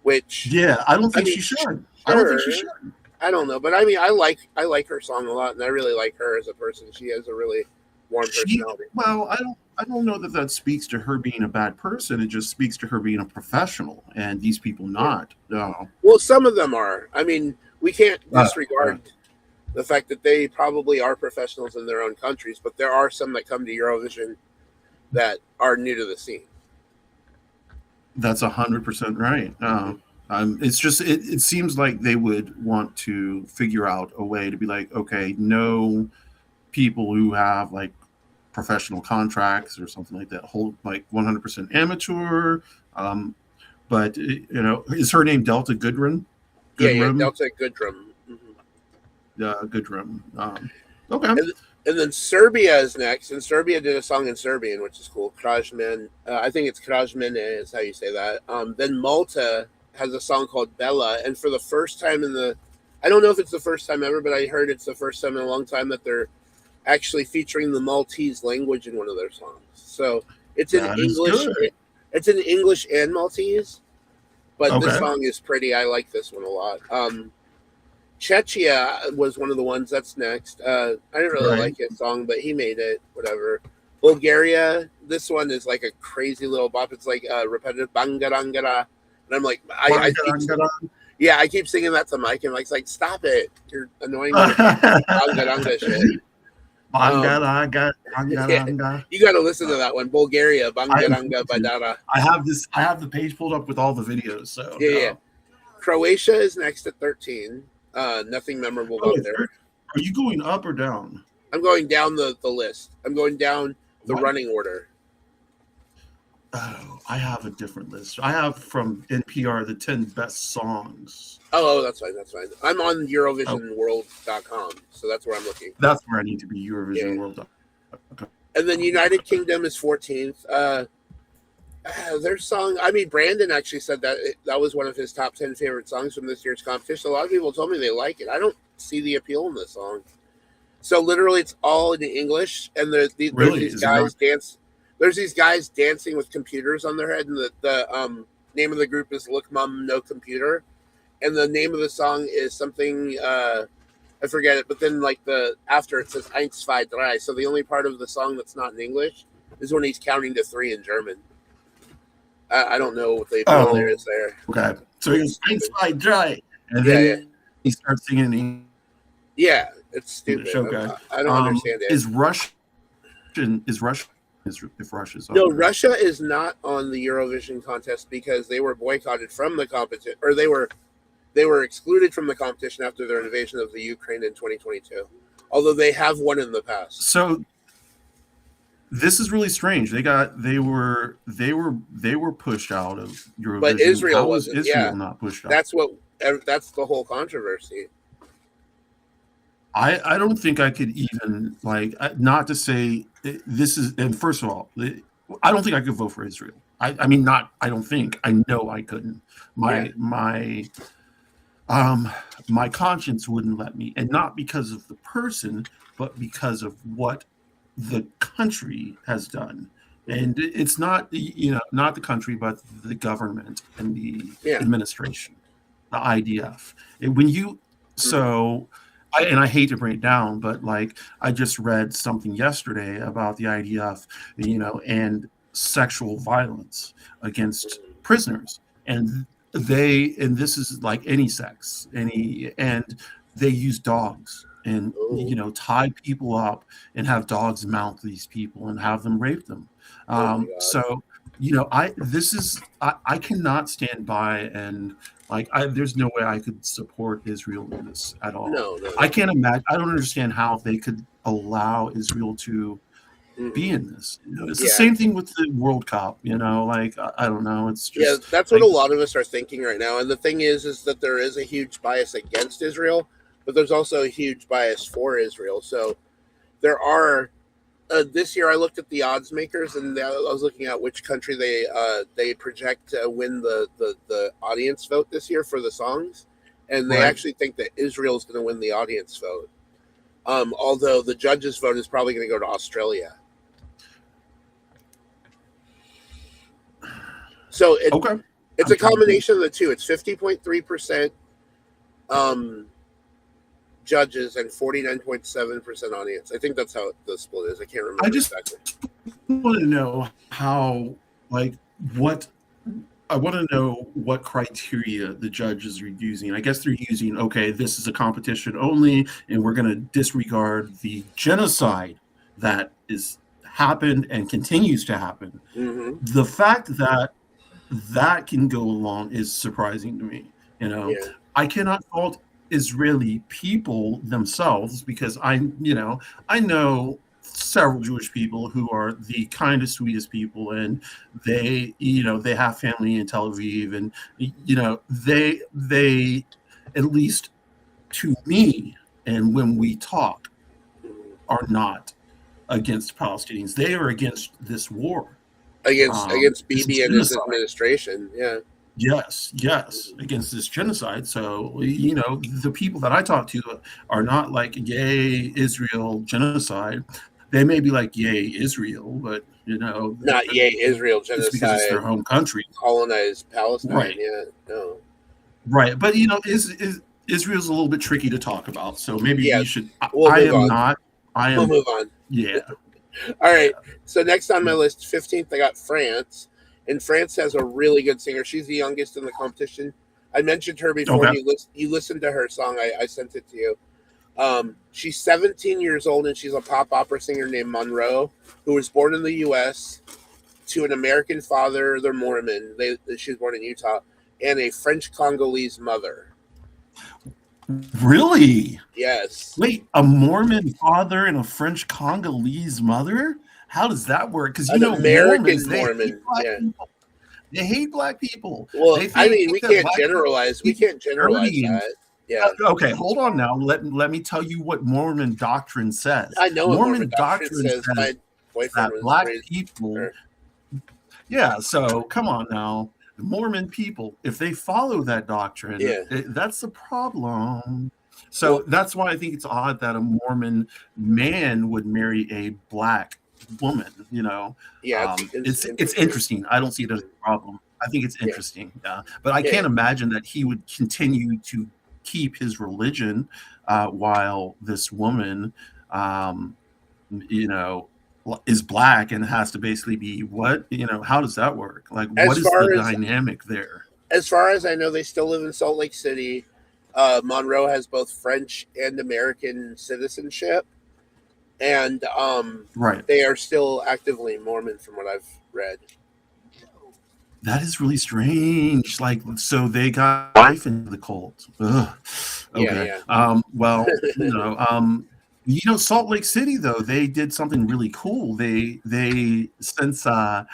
Speaker 2: Which,
Speaker 1: Yeah, I don't
Speaker 2: I
Speaker 1: think
Speaker 2: mean,
Speaker 1: she should. I don't think she
Speaker 2: sure,
Speaker 1: should.
Speaker 2: I don't know, but I mean, I like her song a lot, and I really like her as a person. She has a really warm
Speaker 1: She
Speaker 2: personality.
Speaker 1: well, I don't know that speaks to her being a bad person. It just speaks to her being a professional, and these people
Speaker 2: Yeah.
Speaker 1: not. No.
Speaker 2: Well, some of them are. I mean, we can't
Speaker 1: Uh,
Speaker 2: disregard the fact that they probably are professionals in their own countries, but there are some that come to Eurovision that are new to the scene.
Speaker 1: That's 100% right. It's just it seems like they would want to figure out a way to be like, okay, no people who have like professional contracts or something like that hold like 100% amateur. But is her name Delta Goodrum?
Speaker 2: Yeah, yeah,
Speaker 1: Goodrum?
Speaker 2: Delta Goodrum. Hmm.
Speaker 1: good drum. Okay.
Speaker 2: And then Serbia is next, and Serbia did a song in Serbian, which is cool. Krajmen, I think it's Krajmene is how you say that. Then Malta has a song called Bella, and for the first time I don't know if it's the first time ever, but I heard it's the first time in a long time that they're actually featuring the Maltese language in one of their songs. So it's in
Speaker 1: That is
Speaker 2: English.
Speaker 1: good.
Speaker 2: It's in English and Maltese, but this
Speaker 1: Okay.
Speaker 2: song is pretty. I like this one a lot. Czechia was one of the ones that's next. I didn't really
Speaker 1: Right.
Speaker 2: like his song, but he made it. Whatever. Bulgaria. This one is like a crazy little bop. It's like repetitive bangarangara, and I'm like, I keep singing that to Mike, and Mike's like, stop it, you're annoying me with bangaranga shit.
Speaker 1: Bangaranga.
Speaker 2: You got to listen to that one, Bulgaria bangaranga badara.
Speaker 1: I have the page pulled up with all the videos. So
Speaker 2: Yeah. Croatia is next at 13. Nothing memorable about there.
Speaker 1: Are you going up or down?
Speaker 2: I'm going down the list. I'm going down the
Speaker 1: What?
Speaker 2: running order.
Speaker 1: Oh, I have a different list. I have from NPR the 10 best songs.
Speaker 2: Oh, that's fine. That's fine. I'm on EurovisionWorld.com, so that's where I'm looking.
Speaker 1: That's where I need to be. Eurovision
Speaker 2: Yeah.
Speaker 1: World. Okay.
Speaker 2: And then United Kingdom is 14th. Their song, I mean, Brandon actually said that was one of his top 10 favorite songs from this year's competition. A lot of people told me they like it. I don't see the appeal in this song. So literally, it's all in English, and there's these guys dance. There's these guys dancing with computers on their head, and the name of the group is Look Mum No Computer, and the name of the song is something I forget it. But then like after it says 1, 2, 3. So the only part of the song that's not in English is when he's counting to 3 in German. I don't know what the appeal there is there.
Speaker 1: Okay, so he goes 1, 2, 3, and then he starts singing in
Speaker 2: Yeah, it's stupid.
Speaker 1: Okay.
Speaker 2: I don't understand it.
Speaker 1: Is Russia? If Russia's on
Speaker 2: No,
Speaker 1: there.
Speaker 2: Russia is not on the Eurovision contest because they were boycotted from the competition, or they were excluded from the competition after their invasion of the Ukraine in 2022. Although they have won in the past.
Speaker 1: So this is really strange. They were pushed out of Eurovision.
Speaker 2: But Israel wasn't.
Speaker 1: Israel not pushed out.
Speaker 2: That's the whole controversy.
Speaker 1: I don't think I could even not to say this is. And first of all, I don't think I could vote for Israel. I mean, not. I don't think. I know I couldn't. My conscience wouldn't let me, and not because of the person, but because of what the country has done. And it's not not the country, but the government and the administration, the IDF. I hate to break it down, but I just read something yesterday about the IDF, and sexual violence against prisoners, and this is like any sex, and they use dogs and tie people up and have dogs mount these people and have them rape them. So I cannot stand by and there's no way I could support Israel in this at all.
Speaker 2: No.
Speaker 1: I can't imagine. I don't understand how they could allow Israel to be in this. It's the same thing with the World Cup. I don't know. It's just
Speaker 2: that's what a lot of us are thinking right now. And the thing is that there is a huge bias against Israel, but there's also a huge bias for Israel. So there are. This year, I looked at the odds makers, and I was looking at which country they project to win the audience vote this year for the songs, and they actually think that Israel is going to win the audience vote. Although the judges' vote is probably going to go to Australia. So it's a combination of the two. It's 50.3% judges and 49.7% audience. I think that's how the split is. I can't remember exactly.
Speaker 1: I want to know what criteria the judges are using. I guess they're using, this is a competition only, and we're going to disregard the genocide that is happened and continues to happen.
Speaker 2: Mm-hmm.
Speaker 1: The fact that can go along is surprising to me. I cannot fault Israeli people themselves because I know several Jewish people who are the kindest, sweetest people, and they have family in Tel Aviv, and they at least to me and when we talk, are not against Palestinians. They are against this war.
Speaker 2: Against
Speaker 1: This
Speaker 2: Bibi and his
Speaker 1: genocide.
Speaker 2: administration. Yeah.
Speaker 1: Yes, against this genocide. So, you know, the people that I talk to are not like, yay, Israel genocide. They may be like, yay, Israel, but, you know,
Speaker 2: Not yay Israel
Speaker 1: it's because it's
Speaker 2: genocide,
Speaker 1: their home country.
Speaker 2: colonized Palestine.
Speaker 1: Right,
Speaker 2: Yeah. No.
Speaker 1: right. But, you know, Israel's a little bit tricky to talk about. So maybe
Speaker 2: Yeah.
Speaker 1: we should,
Speaker 2: We'll
Speaker 1: I
Speaker 2: move
Speaker 1: am
Speaker 2: on.
Speaker 1: not, I
Speaker 2: We'll
Speaker 1: am,
Speaker 2: move on.
Speaker 1: yeah.
Speaker 2: All right. So next on my list, 15th, I got France. And France has a really good singer. She's the youngest in the competition. I mentioned her before,
Speaker 1: Okay.
Speaker 2: and you listened to her song. I sent it to you. She's 17 years old, and she's a pop opera singer named Monroe, who was born in the U.S. to an American father. They're Mormon. She was born in Utah, and a French Congolese mother.
Speaker 1: Really?
Speaker 2: Yes.
Speaker 1: Wait, a Mormon father and a French Congolese mother? How does that work? Because, you
Speaker 2: An
Speaker 1: know,
Speaker 2: American
Speaker 1: Mormons, they hate
Speaker 2: Mormon.
Speaker 1: black
Speaker 2: Yeah.
Speaker 1: people. They hate black people.
Speaker 2: Well,
Speaker 1: They
Speaker 2: I
Speaker 1: think
Speaker 2: mean, we
Speaker 1: that
Speaker 2: can't
Speaker 1: black
Speaker 2: generalize. We can't generalize
Speaker 1: dirty.
Speaker 2: that. Yeah.
Speaker 1: Okay, hold on now. Let me tell you what Mormon doctrine says.
Speaker 2: I know what
Speaker 1: Mormon doctrine
Speaker 2: says. My boyfriend
Speaker 1: that
Speaker 2: was
Speaker 1: black
Speaker 2: raised.
Speaker 1: people.
Speaker 2: Or,
Speaker 1: Yeah, so come on now. Mormon people, if they follow that doctrine,
Speaker 2: Yeah.
Speaker 1: that's the problem. So
Speaker 2: Well,
Speaker 1: that's why I think it's odd that a Mormon man would marry a black woman. You know,
Speaker 2: yeah,
Speaker 1: it's interesting. I don't see it as a problem. I think it's
Speaker 2: Yeah.
Speaker 1: interesting. But I
Speaker 2: Yeah.
Speaker 1: can't imagine that he would continue to keep his religion while this woman, you know, is black and has to basically be what, you know, how does that work? Like, what
Speaker 2: As
Speaker 1: is the
Speaker 2: far as
Speaker 1: dynamic there?
Speaker 2: as far as I know, they still live in Salt Lake City. Monroe has both French and American citizenship, and
Speaker 1: Right.
Speaker 2: they are still actively Mormon, from what I've read.
Speaker 1: That is really strange. Like, so they got life into the cult. Ugh. Okay.
Speaker 2: Yeah.
Speaker 1: Well, you know, Salt Lake City though, they did something really cool. They since I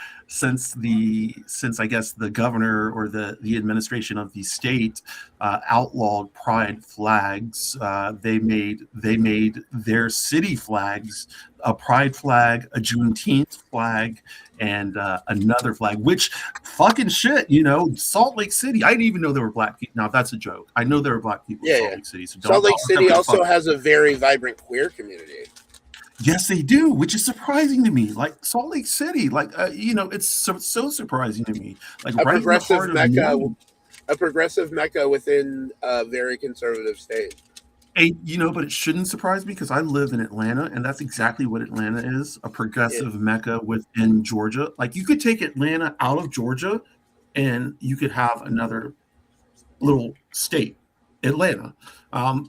Speaker 1: guess the governor or the administration of the state outlawed pride flags. They made their city flags a pride flag, a Juneteenth flag, and another flag. Which fucking shit, you know, Salt Lake City. I didn't even know there were black people. Now that's a joke. I know there are black people in Salt Lake City. So
Speaker 2: Salt Lake City also has a very vibrant queer community.
Speaker 1: Yes, they do, which is surprising to me. Like Salt Lake City, like you know, it's so surprising to me. Like
Speaker 2: A
Speaker 1: right in the heart
Speaker 2: a progressive mecca within a very conservative state.
Speaker 1: You know, but it shouldn't surprise me because I live in Atlanta, and that's exactly what Atlanta is, a progressive mecca within Georgia. Like you could take Atlanta out of Georgia, and you could have another little state, Atlanta.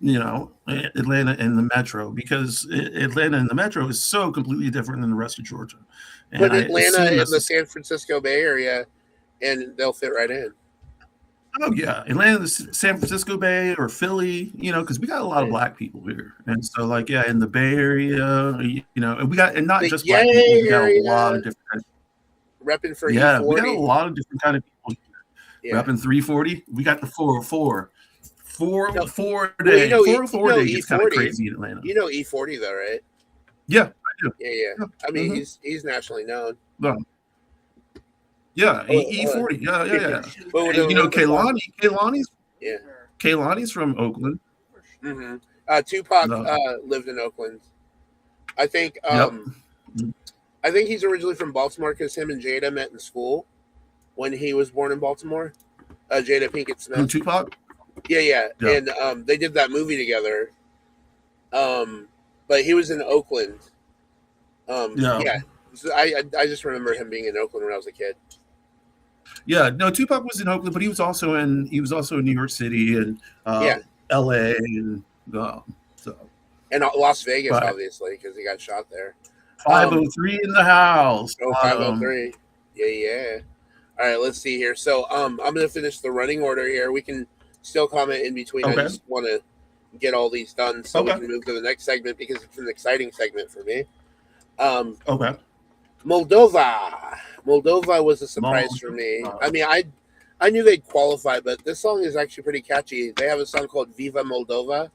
Speaker 1: You know, Atlanta and the metro, because Atlanta and the metro is so completely different than the rest of Georgia. And
Speaker 2: Put Atlanta in the San Francisco Bay Area, and they'll fit right in.
Speaker 1: Oh yeah, Atlanta, the San Francisco Bay, or Philly, you know, because we got a lot of black people here, and so like yeah, in the Bay Area, you know, and we got, and not just black people, we got a lot of different.
Speaker 2: Repping for
Speaker 1: yeah,
Speaker 2: E40.
Speaker 1: we got a lot of different kind of people. Repping 340. We got the 404. 404 day. 404 day gets kind of crazy in Atlanta.
Speaker 2: You know E40 though, right?
Speaker 1: Yeah, I do.
Speaker 2: Yeah. I mean, he's nationally known.
Speaker 1: No. Yeah, E40. Yeah.
Speaker 2: Well,
Speaker 1: and, you know, Kaylani's from Oakland.
Speaker 2: Mm-hmm. Tupac lived in Oakland. I think. I think he's originally from Baltimore because him and Jada met in school when he was born in Baltimore. Jada Pinkett Smith.
Speaker 1: Tupac.
Speaker 2: Yeah. And they did that movie together. But he was in Oakland. Yeah. So I just remember him being in Oakland when I was a kid.
Speaker 1: Yeah, no, Tupac was in Oakland, but he was also in New York City and L.A. and so.
Speaker 2: And Las Vegas, obviously, because he got shot there.
Speaker 1: 503 in the house.
Speaker 2: 503. Yeah. All right, let's see here. So I'm going to finish the running order here. We can still comment in between. Okay. I just want to get all these done so we can move to the next segment because it's an exciting segment for me.
Speaker 1: Okay.
Speaker 2: Moldova was a surprise for me. I mean, I knew they'd qualify, but this song is actually pretty catchy. They have a song called Viva Moldova,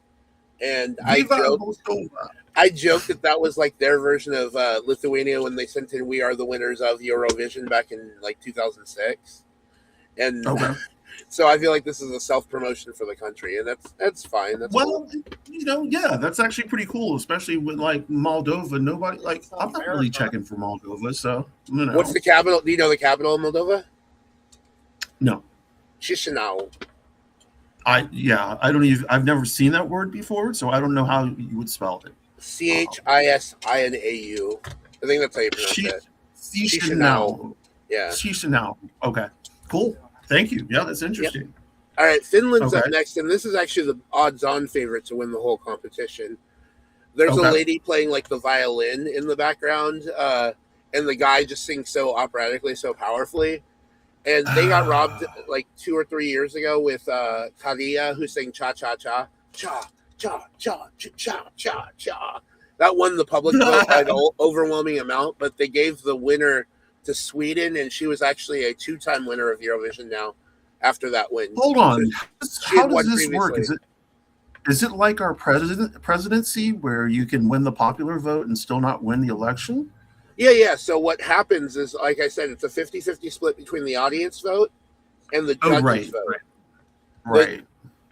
Speaker 2: And
Speaker 1: Viva Moldova.
Speaker 2: I joked that was like their version of Lithuania when they sent in "We Are the Winners of Eurovision" back in like 2006, and
Speaker 1: Okay.
Speaker 2: so I feel like this is a self promotion for the country, and that's fine. That's
Speaker 1: Well,
Speaker 2: cool.
Speaker 1: yeah, that's actually pretty cool, especially with like Moldova. Nobody like I'm not really checking for Moldova, so
Speaker 2: What's the capital? Do you know the capital of Moldova?
Speaker 1: No.
Speaker 2: Chisinau.
Speaker 1: I don't even I've never seen that word before, so I don't know how you would spell it.
Speaker 2: Chisinau. I think that's how you pronounce it.
Speaker 1: Chisinau.
Speaker 2: Yeah.
Speaker 1: Chisinau. Okay. Cool. Thank you. Yeah, that's interesting.
Speaker 2: Yep. All right, Finland's
Speaker 1: Okay.
Speaker 2: up next, and this is actually the odds-on favorite to win the whole competition. There's a lady playing like the violin in the background, and the guy just sings so operatically, so powerfully. And they got robbed like 2 or 3 years ago with Kadia, who sang "Cha Cha Cha Cha Cha Cha Cha Cha Cha." That won the public vote by an overwhelming amount, but they gave the winner to Sweden, and she was actually a 2-time winner of Eurovision now after that win.
Speaker 1: Hold on.
Speaker 2: So
Speaker 1: how does this work? Is it like our presidency where you can win the popular vote and still not win the election?
Speaker 2: Yeah. So what happens is, like I said, it's a 50-50 split between the audience vote and the judges vote.
Speaker 1: Right.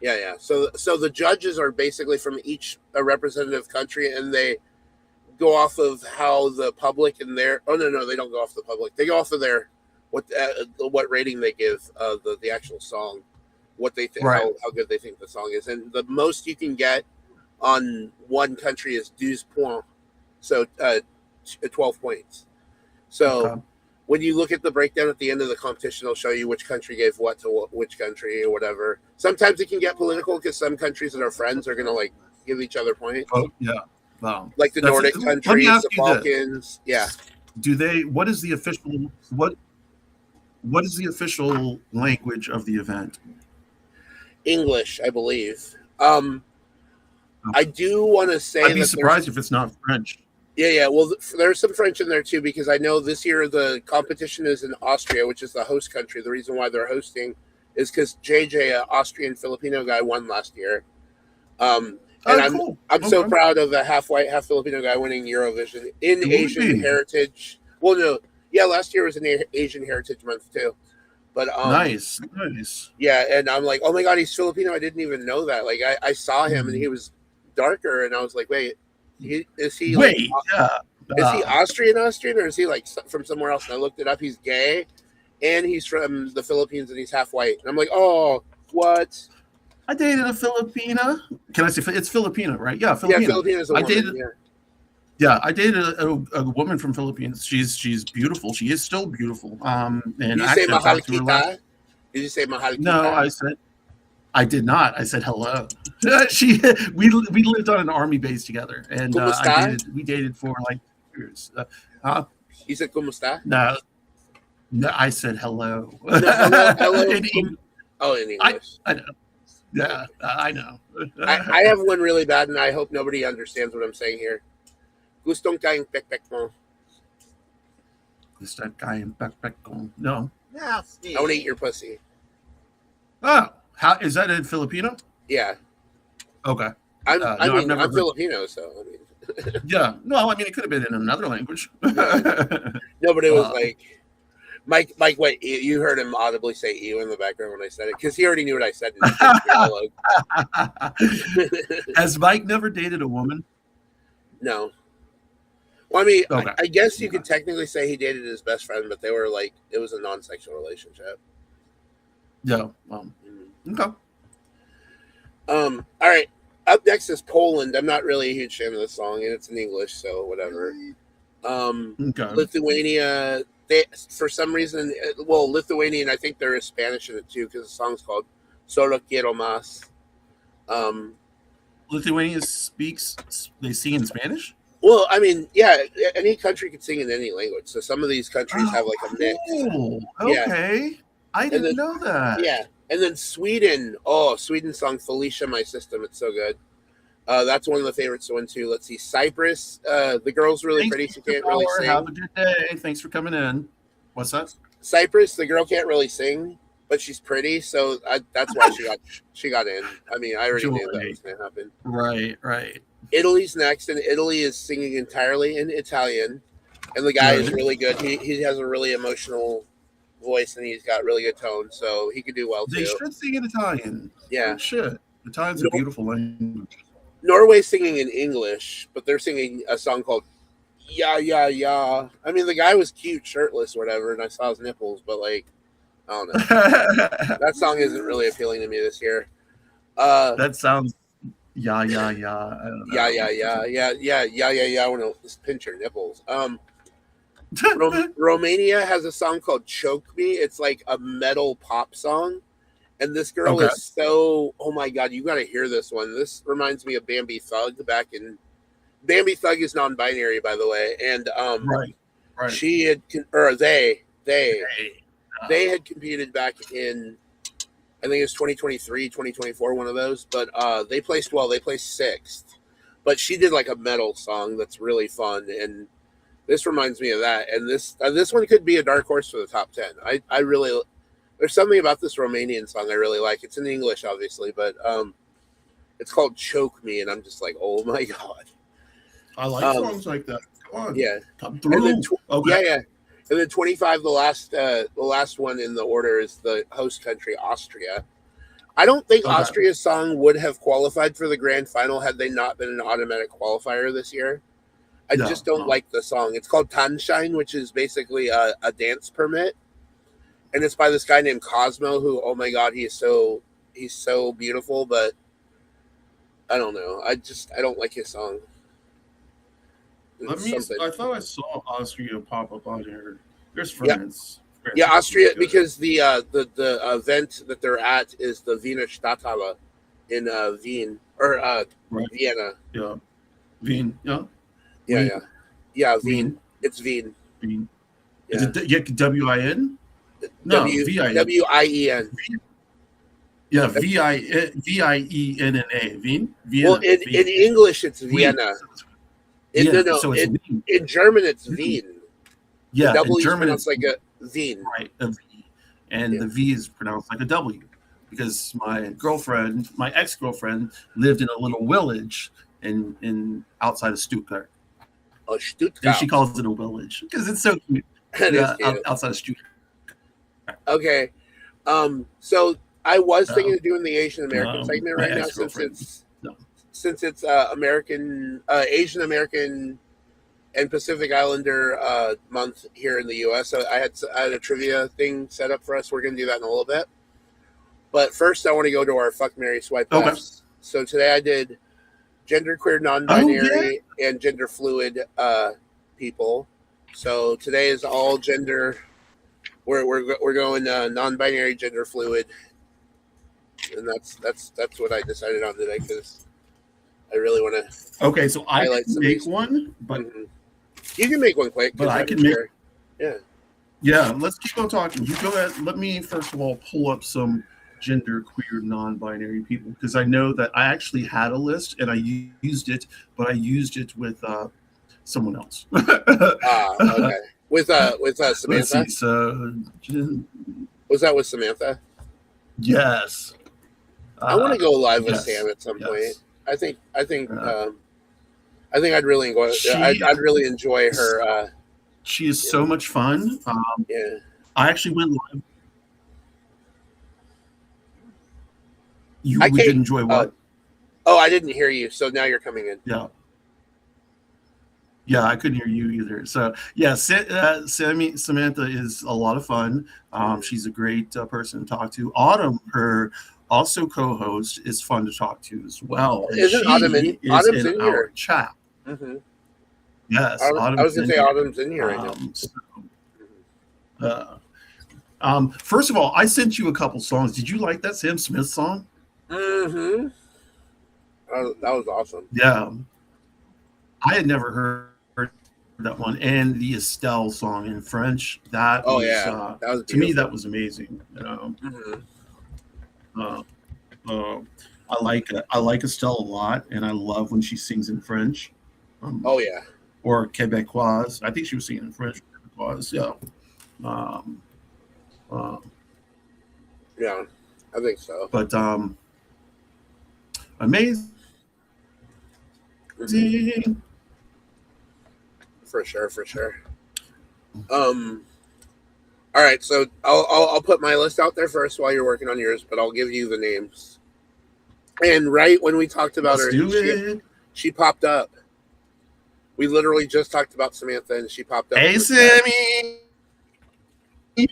Speaker 2: Yeah. So the judges are basically from each representative country, and they go off of how the public and their no, they don't go off the public. They go off of their what rating they give the actual song, what they think, how good they think the song is, and the most you can get on one country is 12 points. So 12 points. So when you look at the breakdown at the end of the competition, it'll show you which country gave what to which country or whatever. Sometimes it can get political because some countries that are friends are going to like give each other points.
Speaker 1: Oh yeah.
Speaker 2: Like the Nordic countries, the Balkans. Yeah.
Speaker 1: Do they? What is the official language of the event?
Speaker 2: English, I believe. I do want to say
Speaker 1: I'd be surprised if it's not French.
Speaker 2: Yeah. Well, there's some French in there too, because I know this year the competition is in Austria, which is the host country. The reason why they're hosting is because JJ, an Austrian Filipino guy, won last year. And I'm so proud of a half white, half Filipino guy winning Eurovision in Asian heritage. Well, no, yeah, last year was an Asian Heritage Month too. But
Speaker 1: nice.
Speaker 2: Yeah, and I'm like, oh my god, he's Filipino. I didn't even know that. Like, I saw him and he was darker, and I was like, wait, is he Austrian, or is he like from somewhere else? And I looked it up. He's gay, and he's from the Philippines, and he's half white. And I'm like, oh, what?
Speaker 1: I dated a Filipina. Can I say it's Filipina, right? Yeah, Filipina.
Speaker 2: Yeah, Filipina is a woman.
Speaker 1: I dated a woman from Philippines. She's beautiful. She is still beautiful. And
Speaker 2: did you say mahal kita? Did you say mahal kita?
Speaker 1: No, I did not. I said hello. We lived on an army base together, and we dated for like years.
Speaker 2: You said "Kumusta"?
Speaker 1: No, I said hello.
Speaker 2: No, hello. In English.
Speaker 1: I know. Yeah, I know.
Speaker 2: I have one really bad, and I hope nobody understands what I'm saying here. Gustong kayong pekpek mo.
Speaker 1: Gustong kayong pekpek mo. No.
Speaker 2: Nasty. I want to eat your pussy.
Speaker 1: Oh, how is that in Filipino?
Speaker 2: Yeah.
Speaker 1: Okay.
Speaker 2: I'm Filipino, so I mean.
Speaker 1: Yeah. No, I mean it could have been in another language.
Speaker 2: Nobody was like. Mike, wait, you heard him audibly say "ew" in the background when I said it, because he already knew what I said.
Speaker 1: Has Mike never dated a woman?
Speaker 2: No. Well, I mean, okay. I guess you could technically say he dated his best friend, but they were like, it was a non-sexual relationship.
Speaker 1: Yeah. Okay.
Speaker 2: All right. Up next is Poland. I'm not really a huge fan of the song, and it's in English, so whatever. Lithuania. They, for some reason, Lithuanian, I think there is Spanish in it too, because the song's called Solo Quiero Más.
Speaker 1: Lithuania they sing in Spanish?
Speaker 2: Well, I mean, yeah, any country can sing in any language. So some of these countries have like a mix.
Speaker 1: Okay. Yeah. I didn't know that.
Speaker 2: Yeah. And then Sweden. Sweden song Felicia, My System. It's so good. That's one of the favorites to win too. Let's see. Cyprus. The girl's really pretty. She can't really sing.
Speaker 1: Have a good day. Thanks for coming in. What's that?
Speaker 2: Cyprus. The girl can't really sing. but she's pretty, so that's why she got in. I mean, I already knew that
Speaker 1: Joy.
Speaker 2: was going to happen.
Speaker 1: Right, right.
Speaker 2: Italy's next, and Italy is singing entirely in Italian, and the guy is
Speaker 1: Good.
Speaker 2: really good. He has a really emotional voice, and he's got really good tone, so he could do well
Speaker 1: They
Speaker 2: too.
Speaker 1: should sing in Italian.
Speaker 2: Yeah,
Speaker 1: They should. Italian's a
Speaker 2: Nor-
Speaker 1: beautiful language.
Speaker 2: Norway's singing in English, but they're singing a song called "Yeah Yeah Yeah." I mean, the guy was cute, shirtless, or whatever, and I saw his nipples, but like, I don't know. That song isn't really appealing to me this year.
Speaker 1: That sounds yeah. I don't
Speaker 2: Yeah,
Speaker 1: know.
Speaker 2: yeah, yeah, yeah, yeah, yeah, yeah, yeah. I want to just pinch your nipples. Romania has a song called "Choke Me." It's like a metal pop song, and this girl
Speaker 1: Okay.
Speaker 2: is so. Oh my god, you got to hear this one. This reminds me of Bambi Thug back in. Bambi Thug is non-binary, by the way, and
Speaker 1: Right. Right.
Speaker 2: she had or
Speaker 1: Hey.
Speaker 2: they had competed back in. I think it was 2023, 2024, one of those. But they placed well. They placed sixth. But she did like a metal song that's really fun, and this reminds me of that. And this one could be a dark horse for the top 10. I really there's something about this Romanian song I really like. It's in English, obviously, but it's called "Choke Me," and I'm just like, oh my god.
Speaker 1: I like songs like that. Come on.
Speaker 2: Yeah.
Speaker 1: Come
Speaker 2: And then
Speaker 1: through. Okay.
Speaker 2: yeah. And then 25, the last one in the order is the host country, Austria. I don't think
Speaker 1: Okay.
Speaker 2: Austria's song would have qualified for the grand final had they not been an automatic qualifier this year. I
Speaker 1: No,
Speaker 2: just don't
Speaker 1: no.
Speaker 2: like the song. It's called Tanshine, which is basically a dance permit, and it's by this guy named Cosmo. Who, oh my god, he's so beautiful, but I don't know. I don't like his song.
Speaker 1: Let
Speaker 2: It's
Speaker 1: me.
Speaker 2: something.
Speaker 1: I thought I saw Austria pop up on here. There's
Speaker 2: Yeah.
Speaker 1: France.
Speaker 2: Yeah,
Speaker 1: France is
Speaker 2: Austria,
Speaker 1: good.
Speaker 2: because the event that they're at is the Wiener Stadthalle in Wien or
Speaker 1: Right.
Speaker 2: Vienna.
Speaker 1: Yeah. Wien. Yeah.
Speaker 2: Yeah,
Speaker 1: Wien.
Speaker 2: yeah, yeah. Wien.
Speaker 1: Wien.
Speaker 2: It's Wien.
Speaker 1: Wien.
Speaker 2: Yeah.
Speaker 1: Is it W-I-N? No, V-I-N.
Speaker 2: W-I-E-N.
Speaker 1: Yeah, Vienna. Wien. Vienna.
Speaker 2: Well, in English it's Vienna.
Speaker 1: Wien.
Speaker 2: No, no.
Speaker 1: So it's Wien.
Speaker 2: In German it's Wien.
Speaker 1: Yeah,
Speaker 2: The W
Speaker 1: in
Speaker 2: is
Speaker 1: German
Speaker 2: pronounced
Speaker 1: it's
Speaker 2: like a Wien.
Speaker 1: right, a V, and
Speaker 2: Yeah.
Speaker 1: the V is pronounced like a W, because my ex-girlfriend, lived in a little village in outside of Stuttgart,
Speaker 2: Oh,
Speaker 1: and
Speaker 2: Stuttgart.
Speaker 1: she calls it a village because it's so cute.
Speaker 2: That is
Speaker 1: Yeah,
Speaker 2: cute.
Speaker 1: outside of Stuttgart.
Speaker 2: Okay. So I was thinking of doing the Asian American segment
Speaker 1: my
Speaker 2: right now
Speaker 1: ex-girlfriend. No.
Speaker 2: since it's American Asian American and Pacific Islander month here in the U.S. So I had a trivia thing set up for us. We're going to do that in a little bit. But first, I want to go to our fuck, marry, swipe
Speaker 1: Okay.
Speaker 2: lefts. So today I did genderqueer, non-binary, and gender fluid people. So today is all gender. We're going non-binary, gender fluid, and that's what I decided on today because I really want to.
Speaker 1: Okay, so I
Speaker 2: Highlight
Speaker 1: can
Speaker 2: some
Speaker 1: make
Speaker 2: of these.
Speaker 1: one, but
Speaker 2: You can make one quick,
Speaker 1: But
Speaker 2: 'cause
Speaker 1: I
Speaker 2: I'm
Speaker 1: can make-
Speaker 2: sure. Yeah.
Speaker 1: yeah, let's keep on talking. You go ahead. Let me first of all pull up some gender queer non-binary people, because I know that I actually had a list and I used it, but I used it with someone else.
Speaker 2: Okay. With
Speaker 1: Let's
Speaker 2: Samantha.
Speaker 1: see. So,
Speaker 2: Was that with Samantha?
Speaker 1: yes.
Speaker 2: I want to go live with
Speaker 1: yes,
Speaker 2: Sam at some
Speaker 1: yes.
Speaker 2: point. I think
Speaker 1: Uh,
Speaker 2: I'd really enjoy. I'd really enjoy her.
Speaker 1: She is so much fun.
Speaker 2: Yeah.
Speaker 1: I actually went live. You
Speaker 2: I
Speaker 1: would
Speaker 2: can't-
Speaker 1: enjoy what?
Speaker 2: Oh, I didn't hear you. So now you're coming in.
Speaker 1: Yeah. Yeah, I couldn't hear you either. So yeah, Samantha is a lot of fun. She's a great person to talk to. Autumn, her also co-host, is fun to talk to as well. And
Speaker 2: Isn't
Speaker 1: she
Speaker 2: Autumn in-
Speaker 1: is
Speaker 2: Autumn's
Speaker 1: in
Speaker 2: in
Speaker 1: our
Speaker 2: here.
Speaker 1: chat.
Speaker 2: Mm-hmm.
Speaker 1: Yes,
Speaker 2: I was
Speaker 1: Autumn's
Speaker 2: going to
Speaker 1: in
Speaker 2: say
Speaker 1: here.
Speaker 2: Autumn's in here right now.
Speaker 1: First of all, I sent you a couple songs. Did you like that Sam Smith song?
Speaker 2: Mm-hmm. That was awesome.
Speaker 1: Yeah, I had never heard that one, and the Estelle song in French. That
Speaker 2: Oh
Speaker 1: was,
Speaker 2: yeah, that was
Speaker 1: to me,
Speaker 2: beautiful.
Speaker 1: that was amazing.
Speaker 2: Mhm.
Speaker 1: I like Estelle a lot, and I love when she sings in French.
Speaker 2: Oh yeah.
Speaker 1: Or Quebecois. I think she was singing in French. Quebecois, yeah. Um,
Speaker 2: Yeah, I think so.
Speaker 1: But amazing.
Speaker 2: Hmm. For sure, for sure. Um, all right, so I'll put my list out there first while you're working on yours, but I'll give you the names. And right when we talked about
Speaker 1: Let's
Speaker 2: her,
Speaker 1: do it.
Speaker 2: she popped up. We literally just talked about Samantha, and she popped up in
Speaker 1: Hey,
Speaker 2: the chat.
Speaker 1: Sammy.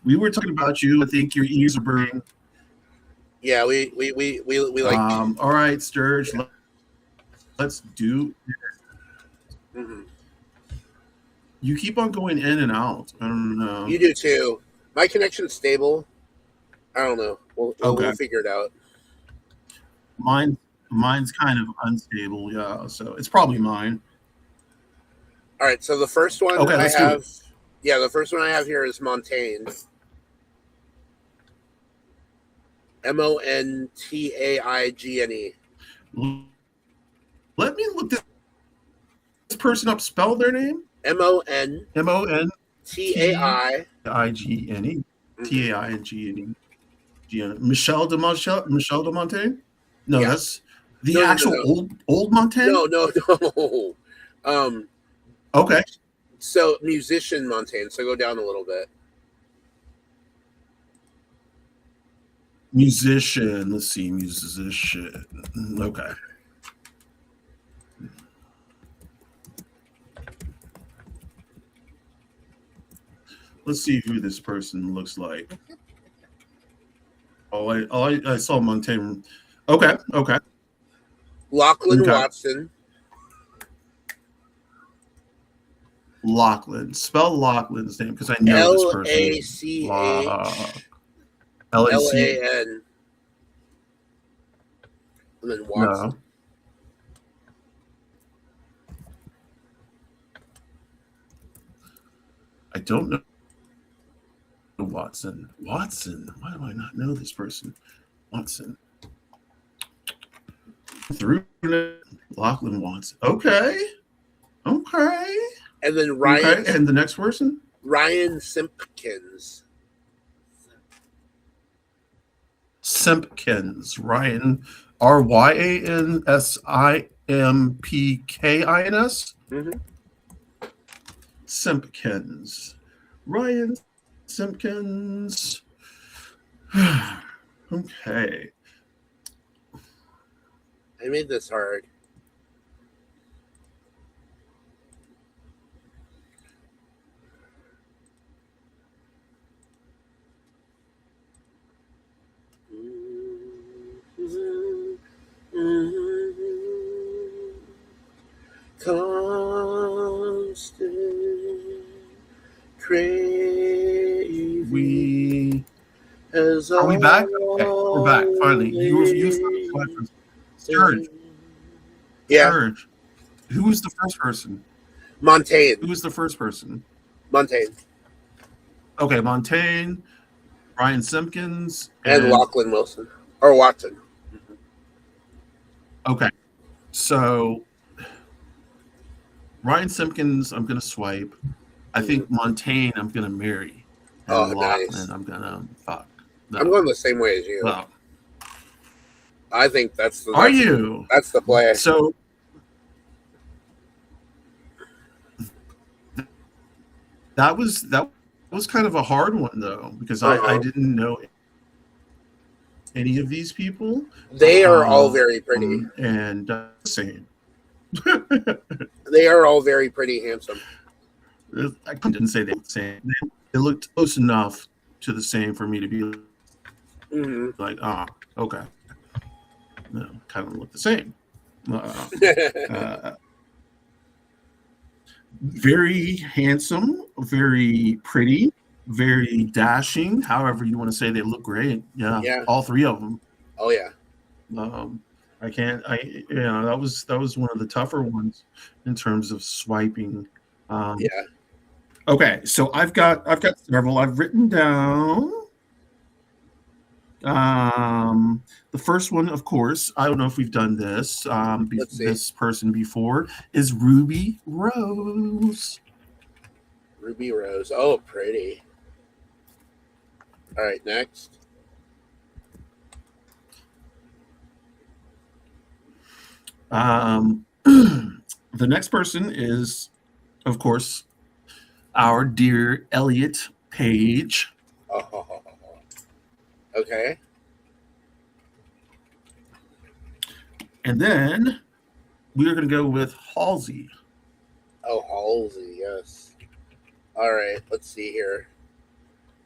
Speaker 1: We were talking about you. I think your ears are burning.
Speaker 2: Yeah, we like.
Speaker 1: All right, Sturge.
Speaker 2: Yeah.
Speaker 1: Let's do.
Speaker 2: Hmm.
Speaker 1: You keep on going in and out. I don't know.
Speaker 2: You do too. My connection's stable. I don't know.
Speaker 1: Okay.
Speaker 2: We'll figure it out.
Speaker 1: Mine's kind of unstable. Yeah, so it's probably mine.
Speaker 2: All right, so the first one
Speaker 1: Okay,
Speaker 2: I
Speaker 1: let's do
Speaker 2: have,
Speaker 1: it.
Speaker 2: yeah, the first one I have here is Montaigne. Montaigne.
Speaker 1: Let me look this person up. Spell their name.
Speaker 2: Montaigne.
Speaker 1: Montaigne. Taingene. Michelle de Montaigne. Michelle de Montaigne. No,
Speaker 2: Yeah.
Speaker 1: that's the
Speaker 2: No,
Speaker 1: actual old Montaigne.
Speaker 2: No.
Speaker 1: Okay.
Speaker 2: So musician Montaigne. So go down a little bit.
Speaker 1: Musician. Let's see. Musician. Okay. Let's see who this person looks like. I saw Montaigne. Okay.
Speaker 2: Lachlan
Speaker 1: Okay.
Speaker 2: Watson.
Speaker 1: Lachlan. Spell Lachlan's name because I know this person.
Speaker 2: LACHLAN. And then Watson.
Speaker 1: No. I don't know Watson. Watson. Why do I not know this person? Watson. Through Lachlan Watson. Okay.
Speaker 2: And then Ryan.
Speaker 1: Okay. And the next person?
Speaker 2: Ryan Simpkins.
Speaker 1: Ryan. RyanSimpkins.
Speaker 2: Mm-hmm.
Speaker 1: Simpkins. Ryan Simpkins. Okay.
Speaker 2: I made this hard. Constant craving.
Speaker 1: Are we back? Okay, we're back. Finally. You Sturge.
Speaker 2: Yeah.
Speaker 1: Sturge. Who was the first person?
Speaker 2: Montaigne.
Speaker 1: Who was the first person?
Speaker 2: Montaigne.
Speaker 1: Okay, Montaigne, Ryan Simpkins,
Speaker 2: and Lachlan Wilson. Or Watson.
Speaker 1: Okay. So Ryan Simpkins, I'm gonna swipe. I think Montaigne, I'm gonna marry. And Lachlan,
Speaker 2: nice.
Speaker 1: I'm gonna fuck. No.
Speaker 2: I'm going the same way as you.
Speaker 1: No.
Speaker 2: I think that's the.
Speaker 1: Are you?
Speaker 2: That's the play.
Speaker 1: So that was kind of a hard one though, because I didn't know any of these people.
Speaker 2: They are all very pretty.
Speaker 1: And same.
Speaker 2: They are all very pretty, handsome.
Speaker 1: I didn't say they were the same. They looked close enough to the same for me to be like, okay. No, kind of look the same. Very handsome, very pretty, very dashing. However you want to say, they look great. Yeah. All three of them.
Speaker 2: Oh yeah.
Speaker 1: That was one of the tougher ones in terms of swiping.
Speaker 2: Yeah.
Speaker 1: Okay, so I've got several I've written down. The first one, of course, I don't know if we've done this. This person before is Ruby Rose.
Speaker 2: Ruby Rose. Oh, pretty. All right, next.
Speaker 1: The next person is, of course, our dear Elliot Page.
Speaker 2: Oh, okay.
Speaker 1: And then we are going to go with Halsey.
Speaker 2: Oh, Halsey, yes. All right, let's see here.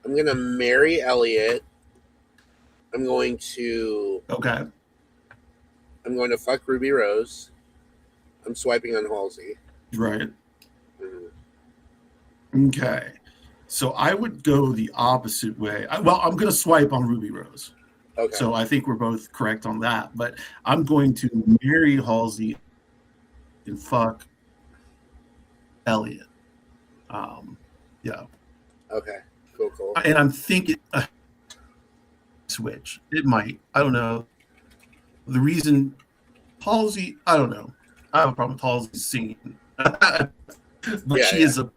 Speaker 2: I'm gonna marry Elliot. I'm going to
Speaker 1: Okay.
Speaker 2: I'm going to fuck Ruby Rose. I'm swiping on Halsey.
Speaker 1: Right.
Speaker 2: Mhm.
Speaker 1: Okay. So I would go the opposite way. Well, I'm going to swipe on Ruby Rose.
Speaker 2: Okay.
Speaker 1: So I think we're both correct on that. But I'm going to marry Halsey and fuck Elliot. Yeah.
Speaker 2: Okay. Cool.
Speaker 1: And I'm thinking switch. It might. I don't know. The reason Halsey, I don't know. I have a problem with Halsey singing. But she is a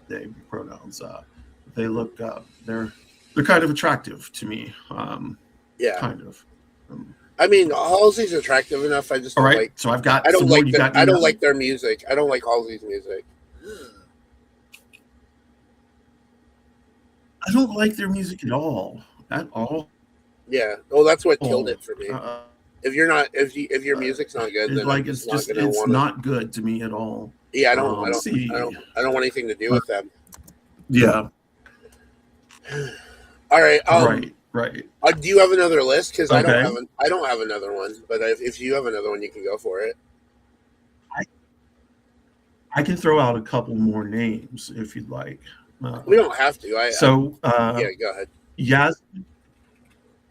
Speaker 1: they pronouns. They look they're kind of attractive to me.
Speaker 2: Yeah.
Speaker 1: Kind of.
Speaker 2: I mean, Halsey's attractive enough. I just don't
Speaker 1: all right.
Speaker 2: like.
Speaker 1: So I've got.
Speaker 2: I don't
Speaker 1: some
Speaker 2: like.
Speaker 1: more.
Speaker 2: I don't like their music. I don't like Halsey's music.
Speaker 1: I don't like their music at all. At all.
Speaker 2: Yeah. Well, that's what killed it for me. If your music's not good, then
Speaker 1: like it's just it's not good to me at all.
Speaker 2: Yeah, I don't want anything to do with them.
Speaker 1: Yeah.
Speaker 2: All right.
Speaker 1: Right.
Speaker 2: Do you have another list? Because
Speaker 1: okay.
Speaker 2: I don't have another one. But if you have another one, you can go for it.
Speaker 1: I can throw out a couple more names if you'd like.
Speaker 2: We don't have to.
Speaker 1: Yeah,
Speaker 2: go ahead.
Speaker 1: Yasmin.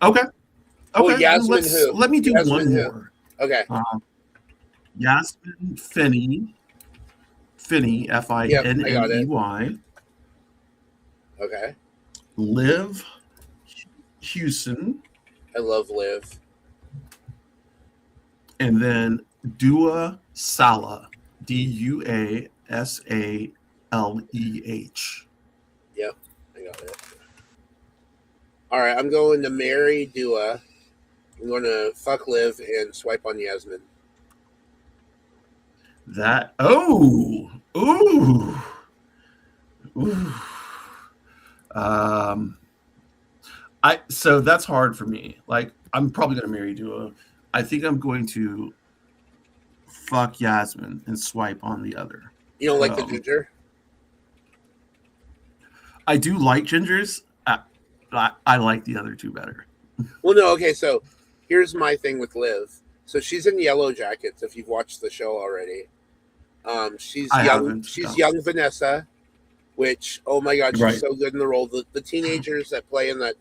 Speaker 1: Okay.
Speaker 2: Well, Yasmin who?
Speaker 1: Let me do
Speaker 2: Yasmin
Speaker 1: one
Speaker 2: who?
Speaker 1: more.
Speaker 2: Okay.
Speaker 1: Yasmin Finney, Finney, Finney.
Speaker 2: Okay.
Speaker 1: Liv Hewson.
Speaker 2: I love Liv.
Speaker 1: And then Dua Saleh, Duasaleh.
Speaker 2: Yep, I got it. All right, I'm going to marry Dua. I'm going to fuck Liv and swipe on Yasmin.
Speaker 1: So that's hard for me. Like, I'm probably going to marry Dua. I think I'm going to fuck Yasmin and swipe on the other.
Speaker 2: You don't like the ginger?
Speaker 1: I do like gingers. I like the other two better.
Speaker 2: Well, no, okay, so here's my thing with Liv. So she's in Yellow Jackets, if you've watched the show already. She's young Vanessa, which, oh my God, she's so good in the role. The teenagers that play in that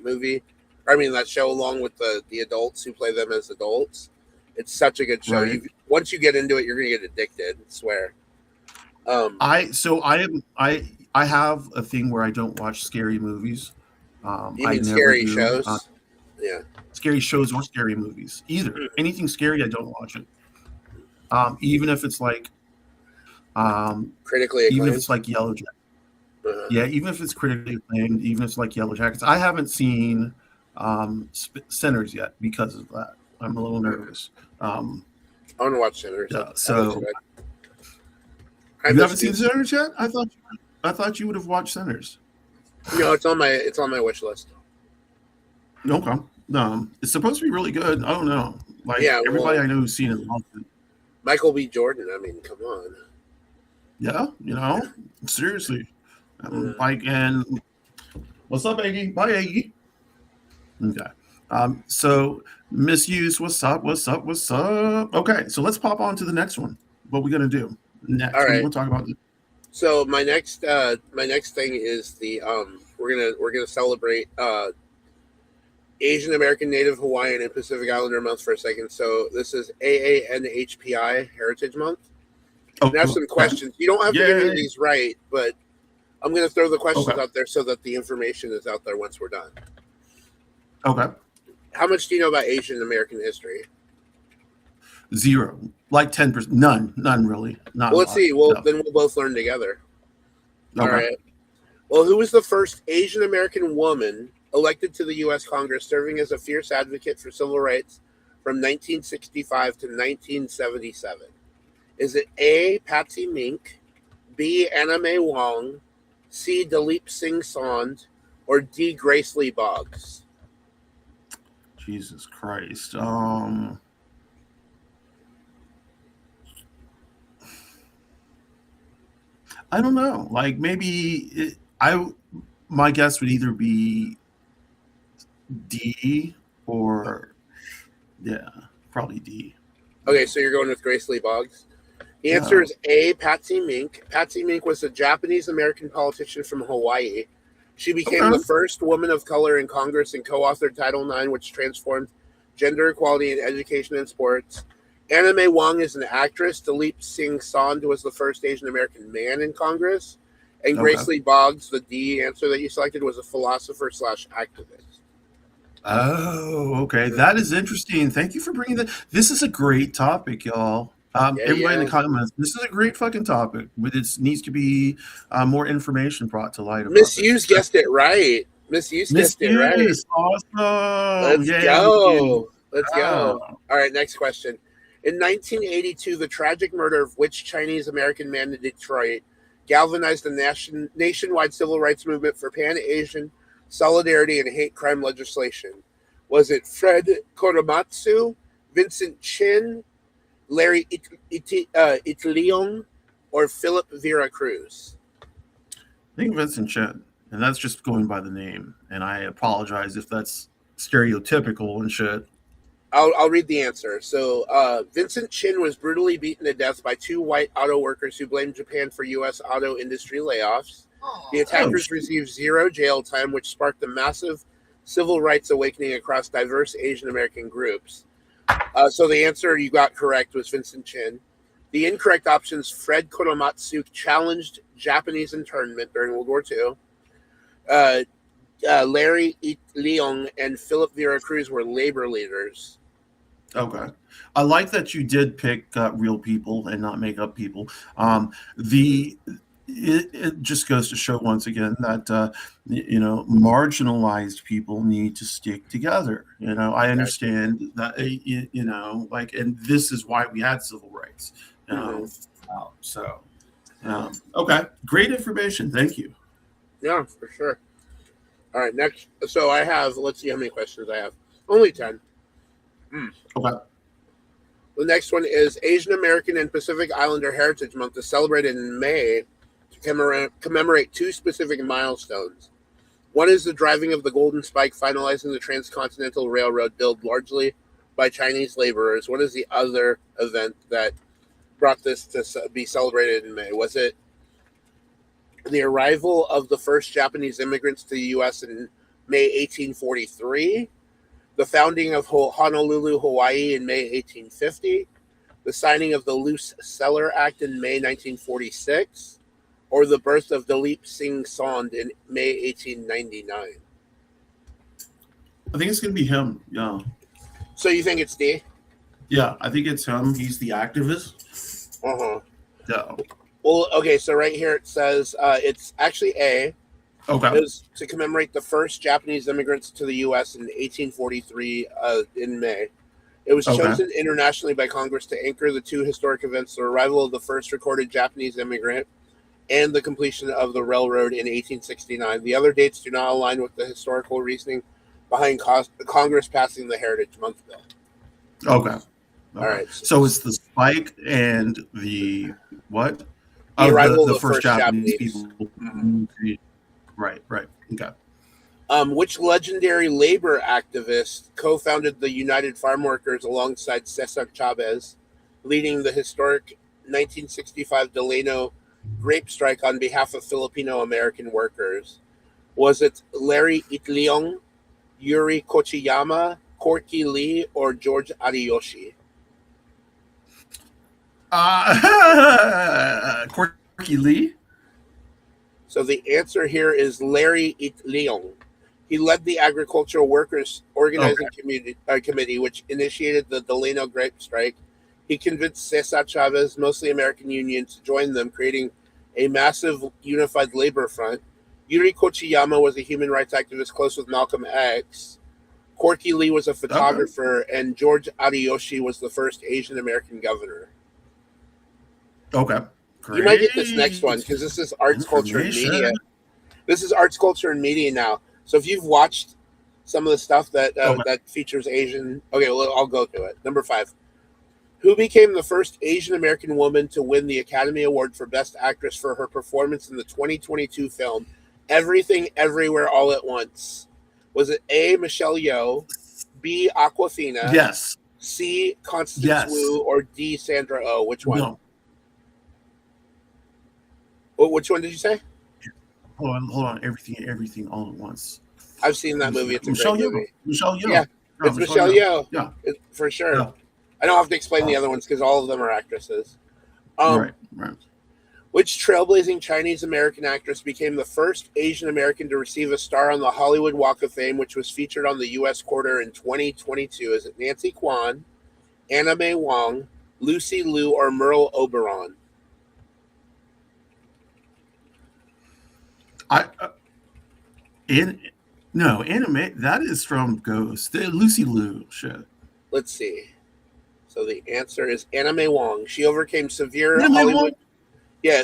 Speaker 2: movie, that show, along with the adults who play them as adults, it's such a good show.
Speaker 1: Right.
Speaker 2: Once you get into it, you're going to get addicted, I swear.
Speaker 1: I have a thing where I don't watch scary movies.
Speaker 2: You mean scary shows?
Speaker 1: Yeah. Scary shows or scary movies. Either. Mm-hmm. Anything scary, I don't watch it. Even if it's like
Speaker 2: critically acclaimed.
Speaker 1: Even if it's like Yellow Jackets. Uh-huh. Yeah, even if it's critically acclaimed, even if it's like Yellow Jackets. I haven't seen Sinners yet because of that. I'm a little nervous.
Speaker 2: I want to watch Sinners.
Speaker 1: Yeah, so you haven't seen Sinners yet? I thought you would have watched Sinners.
Speaker 2: No, it's on my wish list.
Speaker 1: Okay. It's supposed to be really good. I don't know. Like, everybody I know who's seen it loves it.
Speaker 2: Michael B. Jordan. I mean, come on.
Speaker 1: Yeah, seriously. And what's up, Aggie? Bye, Aggie. Okay. So Misuse, what's up? Okay, so let's pop on to the next one. What we gonna do next?
Speaker 2: All right.
Speaker 1: We'll talk about it.
Speaker 2: So my next thing is the we're gonna celebrate Asian American, Native Hawaiian, and Pacific Islander month for a second. So this is AANHPI Heritage Month. I have some questions. You don't have to give me these right, but I'm going to throw the questions out there so that the information is out there once we're done.
Speaker 1: Okay.
Speaker 2: How much do you know about Asian American history?
Speaker 1: 0, like 10%. None really. Not.
Speaker 2: Well, let's see. Well, then we'll both learn together. Okay. All right. Well, who was the first Asian American woman elected to the U.S. Congress, serving as a fierce advocate for civil rights from 1965 to 1977? Is it A. Patsy Mink, B. Anna Mae Wong, C. Dalip Singh Sond, or D. Grace Lee Boggs?
Speaker 1: Jesus Christ. I don't know. Like maybe my guess would either be D or yeah, probably D.
Speaker 2: Okay, so you're going with Grace Lee Boggs. The answer
Speaker 1: Yeah.
Speaker 2: is A. Patsy Mink. Patsy Mink was a Japanese American politician from Hawaii. She became the
Speaker 1: Okay.
Speaker 2: first woman of color in Congress and co-authored Title IX, which transformed gender equality in education and sports. Anna Mae Wong is an actress. Dalip Singh Sond was the first Asian American man in Congress. And
Speaker 1: Okay.
Speaker 2: Grace Lee Boggs, the D answer that you selected, was a philosopher / activist.
Speaker 1: Oh, okay. That is interesting. Thank you for bringing that. This is a great topic, y'all. Everybody in
Speaker 2: Yeah.
Speaker 1: the comments, this is a great fucking topic, but it needs to be more information brought to light about this.
Speaker 2: Misuse guessed it right. Misuse guessed it right.
Speaker 1: Misuse, awesome.
Speaker 2: Let's
Speaker 1: Yeah,
Speaker 2: go. Let's
Speaker 1: yeah.
Speaker 2: go. All right, next question. In 1982, the tragic murder of which Chinese American man in Detroit galvanized the nationwide civil rights movement for Pan-Asian solidarity and hate crime legislation? Was it Fred Korematsu, Vincent Chin, Larry Italion, or Philip Vera Cruz?
Speaker 1: I think Vincent Chen, and that's just going by the name. And I apologize if that's stereotypical and shit.
Speaker 2: I'll read the answer. So, Vincent Chin was brutally beaten to death by two white auto workers who blamed Japan for U.S. auto industry layoffs. The attackers received 0 jail time, which sparked a massive civil rights awakening across diverse Asian American groups. So the answer you got correct was Vincent Chin. The incorrect options: Fred Korematsu challenged Japanese internment during World War II. Larry Leong and Philip Vera Cruz were labor leaders.
Speaker 1: Okay. I like that you did pick real people and not make up people. It just goes to show once again that marginalized people need to stick together. I understand that like, and this is why we had civil rights. Okay, great information. Thank you.
Speaker 2: Yeah, for sure. All right, next. So I have. Let's see how many questions I have. Only 10.
Speaker 1: Okay.
Speaker 2: The next one is Asian American and Pacific Islander Heritage Month is celebrated in May to commemorate 2 specific milestones. One is the driving of the Golden Spike, finalizing the Transcontinental Railroad built largely by Chinese laborers. What is the other event that brought this to be celebrated in May? Was it the arrival of the first Japanese immigrants to the U.S. in May 1843, the founding of Honolulu, Hawaii in May 1850, the signing of the Luce Cellar Act in May 1946, or the birth of Dalip Singh Sond in May 1899?
Speaker 1: I think it's going to be him. Yeah.
Speaker 2: So you think it's D?
Speaker 1: Yeah, I think it's him. He's the activist.
Speaker 2: Uh-huh.
Speaker 1: Yeah.
Speaker 2: Well, okay, so right here it says it's actually A.
Speaker 1: Okay.
Speaker 2: It was to commemorate the first Japanese immigrants to the U.S. in 1843 in May. It was chosen internationally by Congress to anchor the 2 historic events: the arrival of the first recorded Japanese immigrant and the completion of the railroad in 1869. The other dates do not align with the historical reasoning behind Congress passing the Heritage Month bill.
Speaker 1: Okay.
Speaker 2: All right.
Speaker 1: So it's the spike and the what?
Speaker 2: The arrival of
Speaker 1: the
Speaker 2: the first Japanese
Speaker 1: people.
Speaker 2: Mm-hmm.
Speaker 1: Right. Okay.
Speaker 2: Which legendary labor activist co-founded the United Farm Workers alongside Cesar Chavez, leading the historic 1965 Delano grape strike on behalf of Filipino American workers? Was it Larry Itliong, Yuri Kochiyama, Corky Lee, or George Ariyoshi?
Speaker 1: Corky Lee?
Speaker 2: So the answer here is Larry Itliong. He led the Agricultural Workers Organizing Committee, which initiated the Delano grape strike. He convinced Cesar Chavez, mostly American union, to join them, creating a massive unified labor front. Yuri Kochiyama was a human rights activist close with Malcolm X. Corky Lee was a
Speaker 1: Okay.
Speaker 2: photographer, and George Ariyoshi was the first Asian American governor.
Speaker 1: Okay.
Speaker 2: You might get this next one
Speaker 1: Great
Speaker 2: because this is arts, culture, and media.
Speaker 1: information.
Speaker 2: This is arts, culture, and media now. So if you've watched some of the stuff
Speaker 1: Okay.
Speaker 2: that features Asian, okay, well, I'll go to it. Number 5. Who became the first Asian American woman to win the Academy Award for Best Actress for her performance in the 2022 film Everything Everywhere All at Once? Was it A. Michelle Yeoh, B. Aquafina,
Speaker 1: Yes.
Speaker 2: C. Constance
Speaker 1: Yes.
Speaker 2: Wu, or D. Sandra Oh? Which one?
Speaker 1: No.
Speaker 2: Which one did you say?
Speaker 1: Hold on. Everything all at once.
Speaker 2: I've seen that movie. It's a
Speaker 1: Michelle
Speaker 2: great
Speaker 1: Yeoh.
Speaker 2: movie.
Speaker 1: Michelle Yeoh.
Speaker 2: Yeah,
Speaker 1: No,
Speaker 2: it's Michelle Yeoh.
Speaker 1: Yeah.
Speaker 2: For sure.
Speaker 1: Yeah.
Speaker 2: I don't have to explain the other ones because all of them are actresses.
Speaker 1: Right.
Speaker 2: Which trailblazing Chinese American actress became the first Asian American to receive a star on the Hollywood Walk of Fame, which was featured on the U.S. Quarter in 2022? Is it Nancy Kwan, Anna May Wong, Lucy Liu, or Merle Oberon?
Speaker 1: Anime. That is from Ghost. The Lucy Liu shit.
Speaker 2: Let's see. So the answer is Anna May Wong. She overcame severe
Speaker 1: Anime
Speaker 2: Hollywood.
Speaker 1: Wong?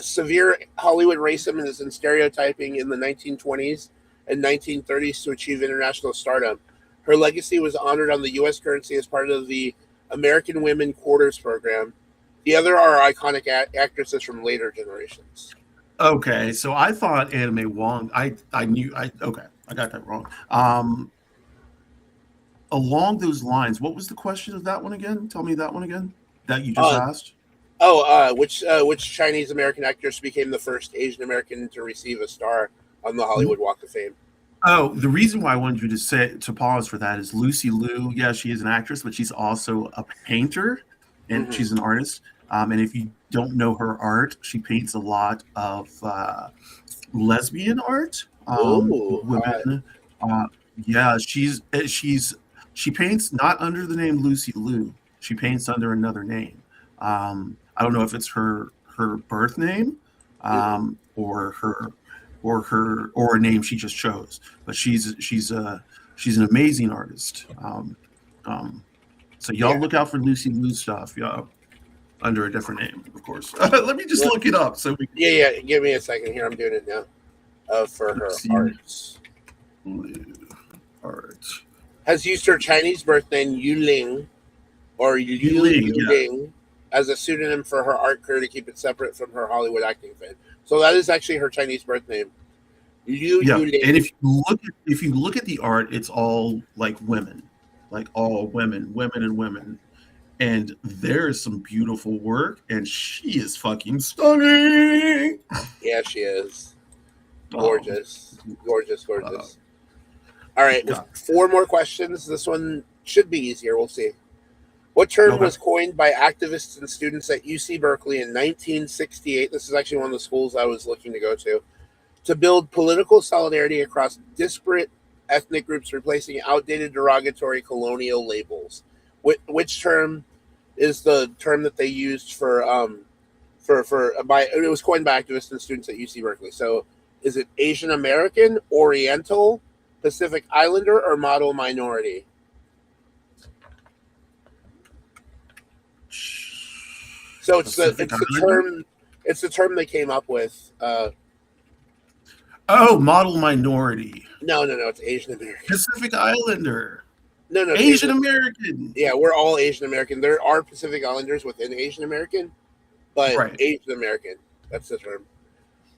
Speaker 2: Severe Hollywood racism and stereotyping in the 1920s and 1930s to achieve international stardom. Her legacy was honored on the U.S. currency as part of the American Women Quarters program. The other are iconic actresses from later generations.
Speaker 1: Okay, so I thought Anime Wong. I got that wrong. Along those lines, what was the question of that one again? Tell me that one again that you just asked.
Speaker 2: Which Chinese American actress became the first Asian American to receive a star on the Hollywood Walk of Fame?
Speaker 1: Oh, the reason why I wanted you to pause for that is Lucy Liu. Yeah, she is an actress, but she's also a painter, and she's an artist. And if you don't know her art, she paints a lot of lesbian art. Women. Yeah, she paints not under the name Lucy Liu. She paints under another name. I don't know if it's her birth name, or a name she just chose. But she's an amazing artist. So y'all look out for Lucy Liu stuff. Yeah, under a different name, of course. Let me just look it up. So we.
Speaker 2: Yeah. Give me a second here. I'm doing it now. For her arts.
Speaker 1: Art.
Speaker 2: Has used her Chinese birth name Yuling or Yuling as a pseudonym for her art career to keep it separate from her Hollywood acting fame. So that is actually her Chinese birth name. Yuling.
Speaker 1: And if you look at the art, it's all like women, like all women, and there is some beautiful work, and she is fucking stunning.
Speaker 2: Yeah, she is gorgeous, gorgeous. All right, 4 more questions. This one should be easier. We'll see. What term was coined by activists and students at UC Berkeley in 1968? This is actually one of the schools I was looking to go to build political solidarity across disparate ethnic groups, replacing outdated derogatory colonial labels. Which term is the term that they used it was coined by activists and students at UC Berkeley. So is it Asian American, Oriental, Pacific Islander, or model minority? So it's the term they came up with.
Speaker 1: Model minority.
Speaker 2: No, it's Asian American.
Speaker 1: Pacific Islander.
Speaker 2: No,
Speaker 1: Asian American.
Speaker 2: Yeah, we're all Asian American. There are Pacific Islanders within Asian American, but Asian American, that's the term.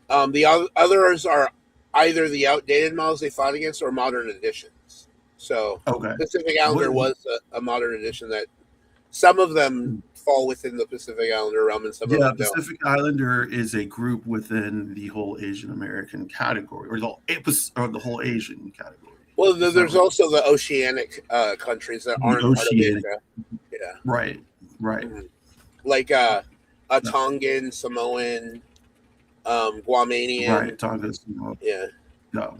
Speaker 2: The others are either the outdated models they fought against or modern editions. So Pacific Islander was a modern edition that some of them fall within the Pacific Islander realm and some of them don't.
Speaker 1: Pacific Islander is a group within the whole Asian American category, or the whole Asian category.
Speaker 2: Well, there's also the oceanic countries that aren't part of Asia. Yeah.
Speaker 1: Right.
Speaker 2: Mm-hmm. Like Tongan, Samoan, Guamanian.
Speaker 1: Right, Tonga, Samoan.
Speaker 2: Yeah.
Speaker 1: No.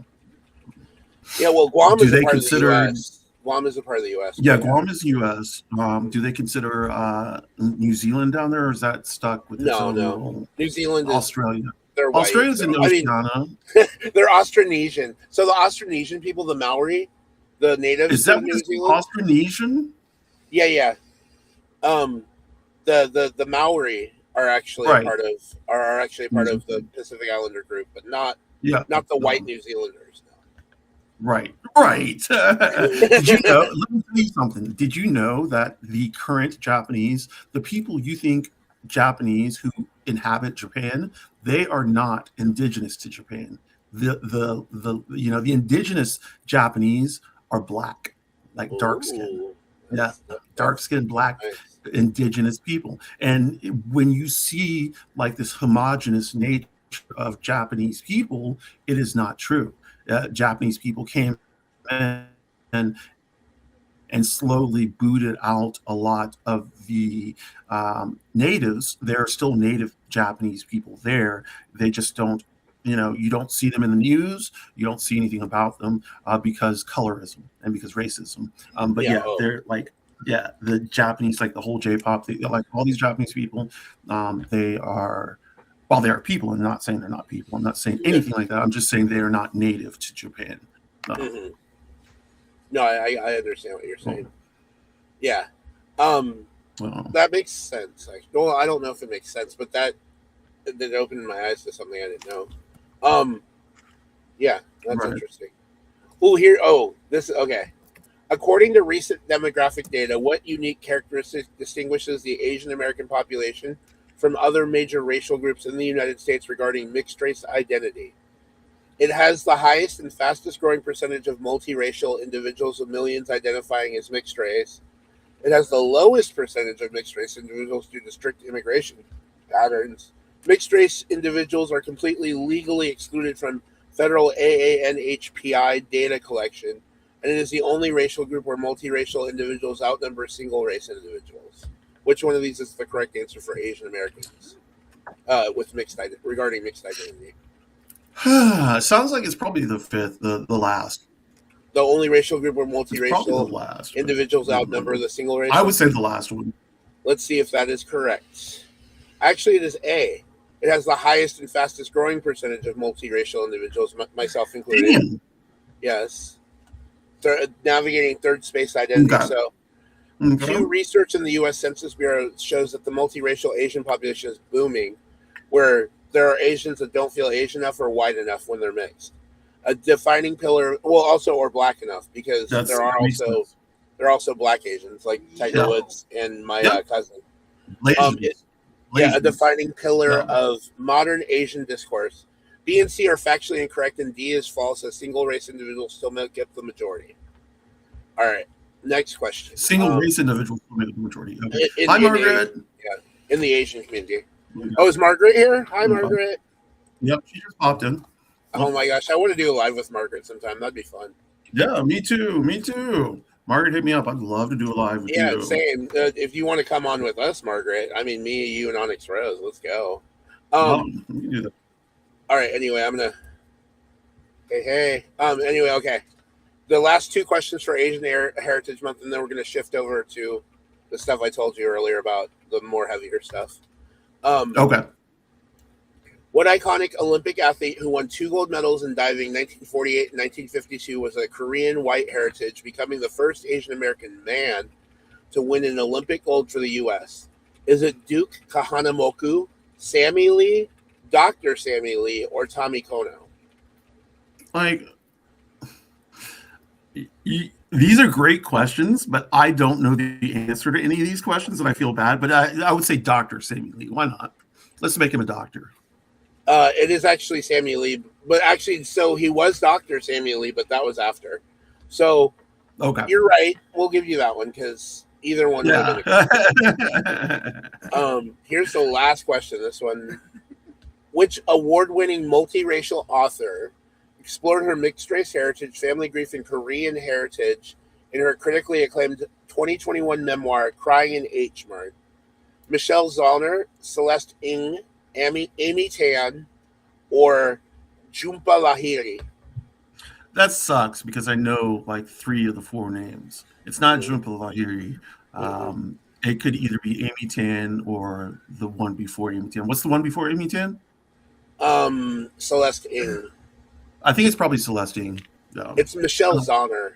Speaker 2: Yeah, well, Guam is a part of the U.S. Guam is a part of the U.S.
Speaker 1: Yeah, Guam is U.S. Do they consider New Zealand down there, or is that stuck with
Speaker 2: No. New Zealand
Speaker 1: Australia?
Speaker 2: They're they're white.
Speaker 1: Australia's in
Speaker 2: I mean,
Speaker 1: Oceania.
Speaker 2: they're Austronesian. So the Austronesian people, the Maori, the natives
Speaker 1: Is that
Speaker 2: to
Speaker 1: what
Speaker 2: New
Speaker 1: it's
Speaker 2: Zealand.
Speaker 1: Austronesian?
Speaker 2: Yeah, yeah. The Maori are actually a
Speaker 1: Right.
Speaker 2: part of the Pacific Islander group, but not
Speaker 1: Yeah.
Speaker 2: the white New Zealanders.
Speaker 1: Right. Did you know? Let me tell you something. Did you know that the current Japanese, the people you think Japanese who inhabit Japan, they are not indigenous to Japan. The indigenous Japanese are black, like dark skin.
Speaker 2: Ooh,
Speaker 1: Yeah, dark
Speaker 2: that's
Speaker 1: skinned black
Speaker 2: nice.
Speaker 1: indigenous people. And when you see like this homogenous nature of Japanese people, it is not true. Japanese people came in and slowly booted out a lot of the natives. There are still native Japanese people there. They just don't, you don't see them in the news. You don't see anything about them because colorism and because racism. But
Speaker 2: Yeah.
Speaker 1: yeah, they're like, yeah, the Japanese, like the whole J-pop, like all these Japanese people, they are, well, they are people. I'm not saying they're not people. I'm not saying anything like that. I'm just saying they are not native to Japan.
Speaker 2: Mm-hmm. No, I understand what you're saying. Yeah. That makes sense. Well, I don't know if it makes sense, but that opened my eyes to something I didn't know. Yeah, that's interesting. This is okay. According to recent demographic data, what unique characteristic distinguishes the Asian American population from other major racial groups in the United States regarding mixed race identity? It has the highest and fastest growing percentage of multiracial individuals, with millions identifying as mixed race. It has the lowest percentage of mixed race individuals due to strict immigration patterns. Mixed race individuals are completely legally excluded from federal AANHPI data collection, and it is the only racial group where multiracial individuals outnumber single race individuals. Which one of these is the correct answer for Asian Americans regarding mixed identity?
Speaker 1: Sounds like it's probably the fifth, the last.
Speaker 2: The only racial group where
Speaker 1: It's probably the
Speaker 2: multiracial
Speaker 1: last.
Speaker 2: individuals outnumber the single race.
Speaker 1: I would say the last one.
Speaker 2: Let's see if that is correct. Actually, it is A. It has the highest and fastest growing percentage of multiracial individuals, myself included.
Speaker 1: Damn.
Speaker 2: Yes. Navigating third space identity.
Speaker 1: Okay.
Speaker 2: So, Pew research in the U.S. Census Bureau shows that the multiracial Asian population is booming, where there are Asians that don't feel Asian enough or white enough when they're mixed. A defining pillar, or black enough, because there are also black Asians like Tiger Woods and my cousin. A defining pillar of modern Asian discourse. B and C are factually incorrect, and D is false, as single race individuals still make up the majority. All right, next question.
Speaker 1: Single race individuals still make up the majority. Okay. Hi, Margaret.
Speaker 2: In the Asian community. Oh, is Margaret here? Hi, Margaret.
Speaker 1: Yep, she just popped in.
Speaker 2: Oh my gosh, I want to do a live with Margaret sometime. That'd be fun.
Speaker 1: Yeah, me too. Margaret, hit me up. I'd love to do a live with you.
Speaker 2: Yeah, same. If you want to come on with us, Margaret, I mean, me, you, and OnyxRose, let's go.
Speaker 1: We can do that.
Speaker 2: All right, anyway, I'm going to... Hey. Anyway, okay. The last two questions for Asian Heritage Month, and then we're going to shift over to the stuff I told you earlier about the more heavier stuff.
Speaker 1: Okay.
Speaker 2: What iconic Olympic athlete who won 2 gold medals in diving 1948 and 1952 was a Korean white heritage, becoming the first Asian American man to win an Olympic gold for the U.S.? Is it Duke Kahanamoku, Sammy Lee, Dr. Sammy Lee, or Tommy Kono?
Speaker 1: These are great questions, but I don't know the answer to any of these questions, and I feel bad. But I would say Dr. Sammy Lee. Why not? Let's make him a doctor.
Speaker 2: It is actually Sammy Lee, but actually, so he was Dr. Sammy Lee, but that was after. So, okay, you're right. We'll give you that one because either one. Yeah. Here's the last question. This one: which award-winning multiracial author explored her mixed-race heritage, family grief, and Korean heritage in her critically acclaimed 2021 memoir "Crying in H Mart"? Michelle Zauner, Celeste Ng, Amy Tan, or Jhumpa Lahiri?
Speaker 1: That sucks because I know like 3 of the 4 names. It's not Jhumpa Lahiri. It could either be Amy Tan or the one before Amy Tan. What's the one before Amy Tan?
Speaker 2: Celeste Ng.
Speaker 1: I think it's probably Celestine. No.
Speaker 2: It's Michelle Zauner.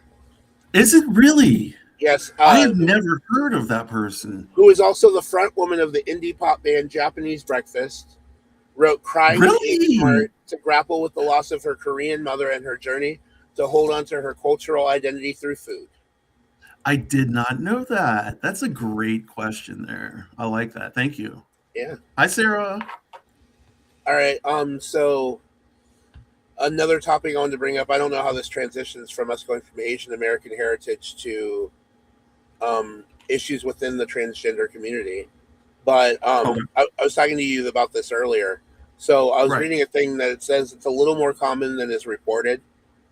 Speaker 1: Is it really?
Speaker 2: Yes,
Speaker 1: I have never heard of that person.
Speaker 2: who is also the front woman of the indie pop band Japanese Breakfast, wrote Crying to Age
Speaker 1: Really?
Speaker 2: Smart to grapple with the loss of her Korean mother and her journey to hold on to her cultural identity through food.
Speaker 1: I did not know that. That's a great question there. I like that. Thank you.
Speaker 2: Yeah.
Speaker 1: Hi, Sarah.
Speaker 2: All right. So another topic I wanted to bring up. I don't know how this transitions from us going from Asian American heritage to issues within the transgender community. But
Speaker 1: Okay.
Speaker 2: I was talking to you about this earlier. So I was
Speaker 1: Right.
Speaker 2: reading a thing that it says it's a little more common than is reported,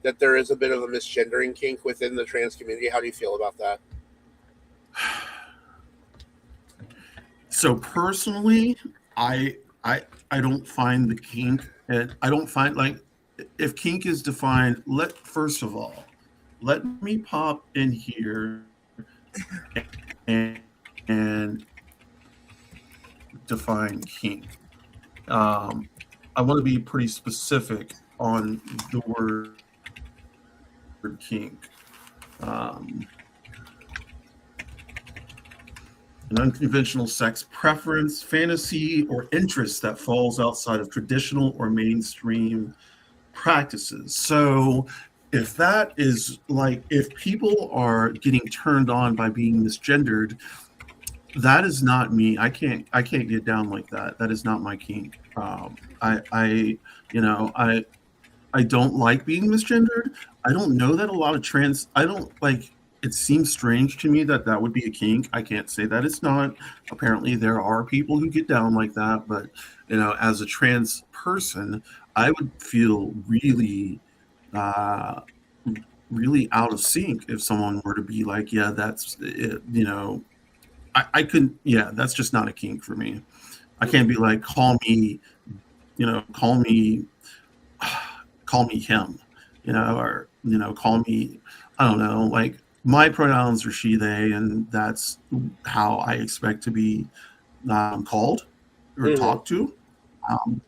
Speaker 2: that there is a bit of a misgendering kink within the trans community. How do you feel about that?
Speaker 1: So personally, I don't find the kink, and I don't find like if kink is defined. First of all, let me pop in here and, and define kink. I want to be pretty specific on the word kink. An unconventional sex preference, fantasy, or interest that falls outside of traditional or mainstream practices. So, if that is like, if people are getting turned on by being misgendered, that is not me. I can't get down like that. That is not my kink. I you know, I don't like being misgendered. I don't know that a lot of trans. I don't like. It seems strange to me that that would be a kink. I can't say that it's not. Apparently, there are people who get down like that. But as a trans person, I would feel really, uh, really out of sync if someone were to be like, "Yeah, that's it," I couldn't. Yeah, that's just not a kink for me. I can't be like, call me call me him, or call me, I don't know, like my pronouns are she, they, and that's how I expect to be called or
Speaker 2: Mm-hmm.
Speaker 1: talked to,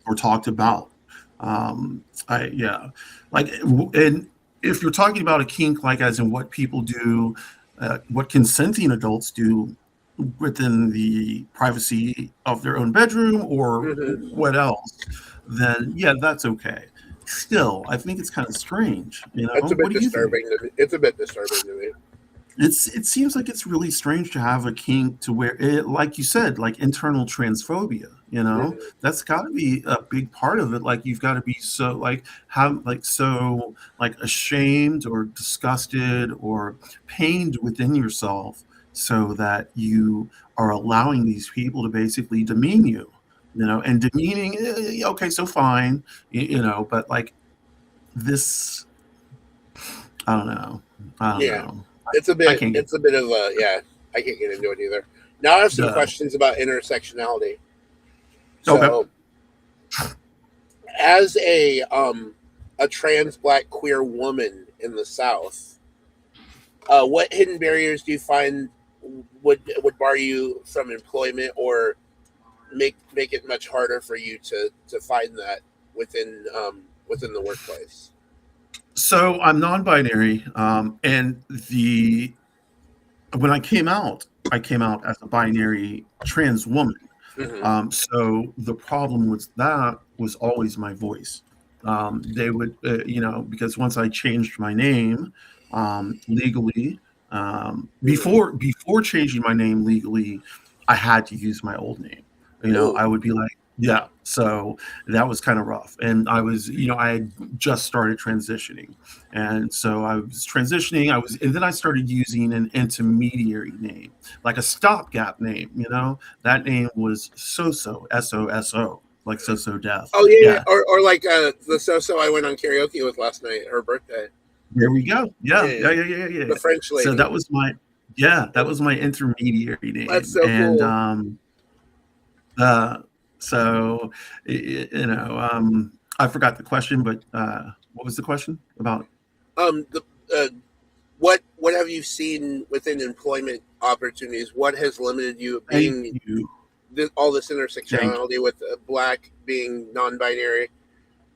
Speaker 1: or talked about. I yeah, like, and if you're talking about a kink, like as in what people do, what consenting adults do within the privacy of their own bedroom or
Speaker 2: Mm-hmm.
Speaker 1: what else, then yeah, that's okay. Still, I think it's kind of strange.
Speaker 2: It's a
Speaker 1: What
Speaker 2: bit
Speaker 1: do you think?
Speaker 2: disturbing to me. It's a bit disturbing to me.
Speaker 1: It seems like it's really strange to have a kink to where it, like you said, like internal transphobia.
Speaker 2: Mm-hmm.
Speaker 1: That's got to be a big part of it. Like you've got to be so like have like so like ashamed or disgusted or pained within yourself, so that you are allowing these people to basically demean you. And demeaning. Okay, so fine. But like this, I don't know. I don't
Speaker 2: Yeah,
Speaker 1: know.
Speaker 2: it's a
Speaker 1: I
Speaker 2: bit.
Speaker 1: can't get
Speaker 2: It's a bit of a yeah. I can't get into it either. Now I have some
Speaker 1: the
Speaker 2: questions about intersectionality.
Speaker 1: okay.
Speaker 2: So, as a trans black queer woman in the South, what hidden barriers do you find would bar you from employment or make it much harder for you to find that within the workplace?
Speaker 1: So I'm non-binary, and the when I came out as a binary trans woman.
Speaker 2: Mm-hmm.
Speaker 1: So the problem with that was always my voice. They would, because once I changed my name legally,
Speaker 2: Mm-hmm.
Speaker 1: before changing my name legally, I had to use my old name.
Speaker 2: Ooh.
Speaker 1: I would be like, yeah. So that was kind of rough, and I had just started transitioning, and so I was transitioning. And then I started using an intermediary name, like a stopgap name. That name was Soso, like So Death.
Speaker 2: Oh yeah, yeah.
Speaker 1: Yeah,
Speaker 2: Or like the so I went on karaoke with last night, her birthday.
Speaker 1: there we go.
Speaker 2: Yeah,
Speaker 1: Yeah,
Speaker 2: yeah.
Speaker 1: yeah, yeah, yeah, yeah.
Speaker 2: The French
Speaker 1: So
Speaker 2: lady.
Speaker 1: that was my intermediary
Speaker 2: That's
Speaker 1: name,
Speaker 2: so
Speaker 1: and
Speaker 2: cool.
Speaker 1: uh, so I forgot the question, but what was the question about?
Speaker 2: The what have you seen within employment opportunities? What has limited you
Speaker 1: Thank
Speaker 2: being
Speaker 1: you.
Speaker 2: all this
Speaker 1: Thank you.
Speaker 2: intersectionality with black being non-binary,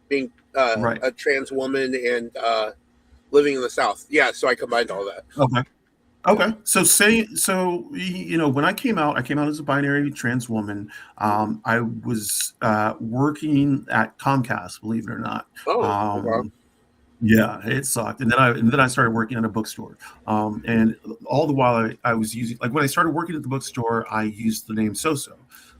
Speaker 2: being
Speaker 1: Right.
Speaker 2: a trans woman, and living in the South. Yeah, so I combined all that.
Speaker 1: Okay.
Speaker 2: Yeah.
Speaker 1: Okay. So say so when I came out as a binary trans woman. I was working at Comcast, believe it or not.
Speaker 2: Oh, okay.
Speaker 1: Um, yeah, it sucked. And then I started working at a bookstore. And all the while I was using, like, when I started working at the bookstore, I used the name Soso.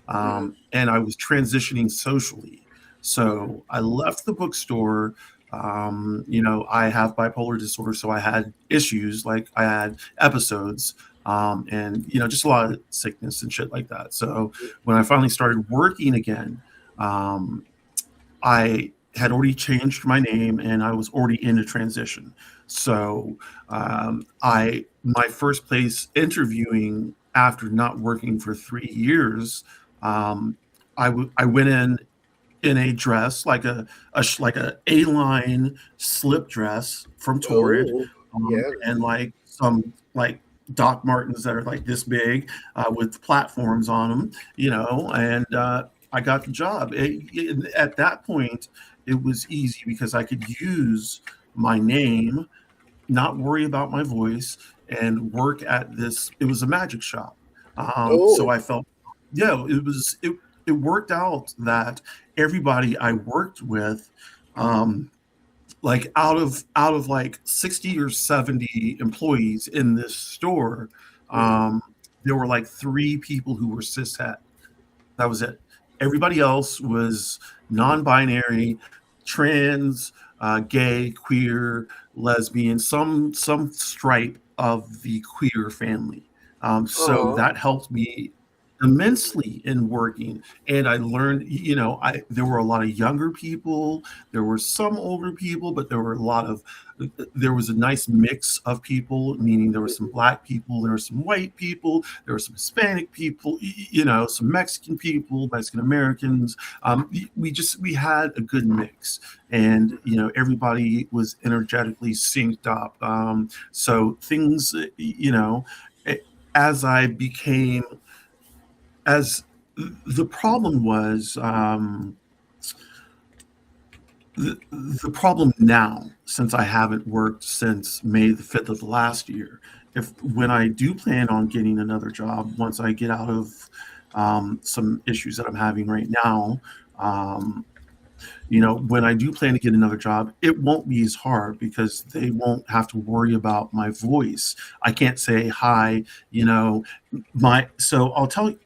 Speaker 2: Mm.
Speaker 1: And I was transitioning socially. So I left the bookstore. I have bipolar disorder, so I had issues, like I had episodes, and just a lot of sickness and shit like that. So when I finally started working again, um, I had already changed my name and I was already in a transition. So I my first place interviewing after not working for 3 years, um, I went in a dress, like a A-line slip dress from Torrid,
Speaker 2: Oh, yeah.
Speaker 1: and like some like Doc Martens that are like this big, with platforms on them, and I got the job. At that point, it was easy because I could use my name, not worry about my voice, and work at this. It was a magic shop, so
Speaker 2: Oh.
Speaker 1: I felt, yeah, it worked out that everybody I worked with, um, like out of like 60 or 70 employees in this store,
Speaker 2: Mm.
Speaker 1: um, there were like three people who were cishet. That was it. Everybody else was non-binary, trans, gay, queer, lesbian, some stripe of the queer family. So
Speaker 2: Oh.
Speaker 1: that helped me immensely in working, and I learned. I there were a lot of younger people, there were some older people, but there was a nice mix of people, meaning there were some black people, there were some white people, there were some Hispanic people, some Mexican people, Mexican Americans. We had a good mix, and everybody was energetically synced up. So things, as I became, as the problem was, the problem now, since I haven't worked since May the 5th of last year, if when I do plan on getting another job, once I get out of some issues that I'm having right now, um, when I do plan to get another job, it won't be as hard because they won't have to worry about my voice. I can't say hi, so I'll tell you.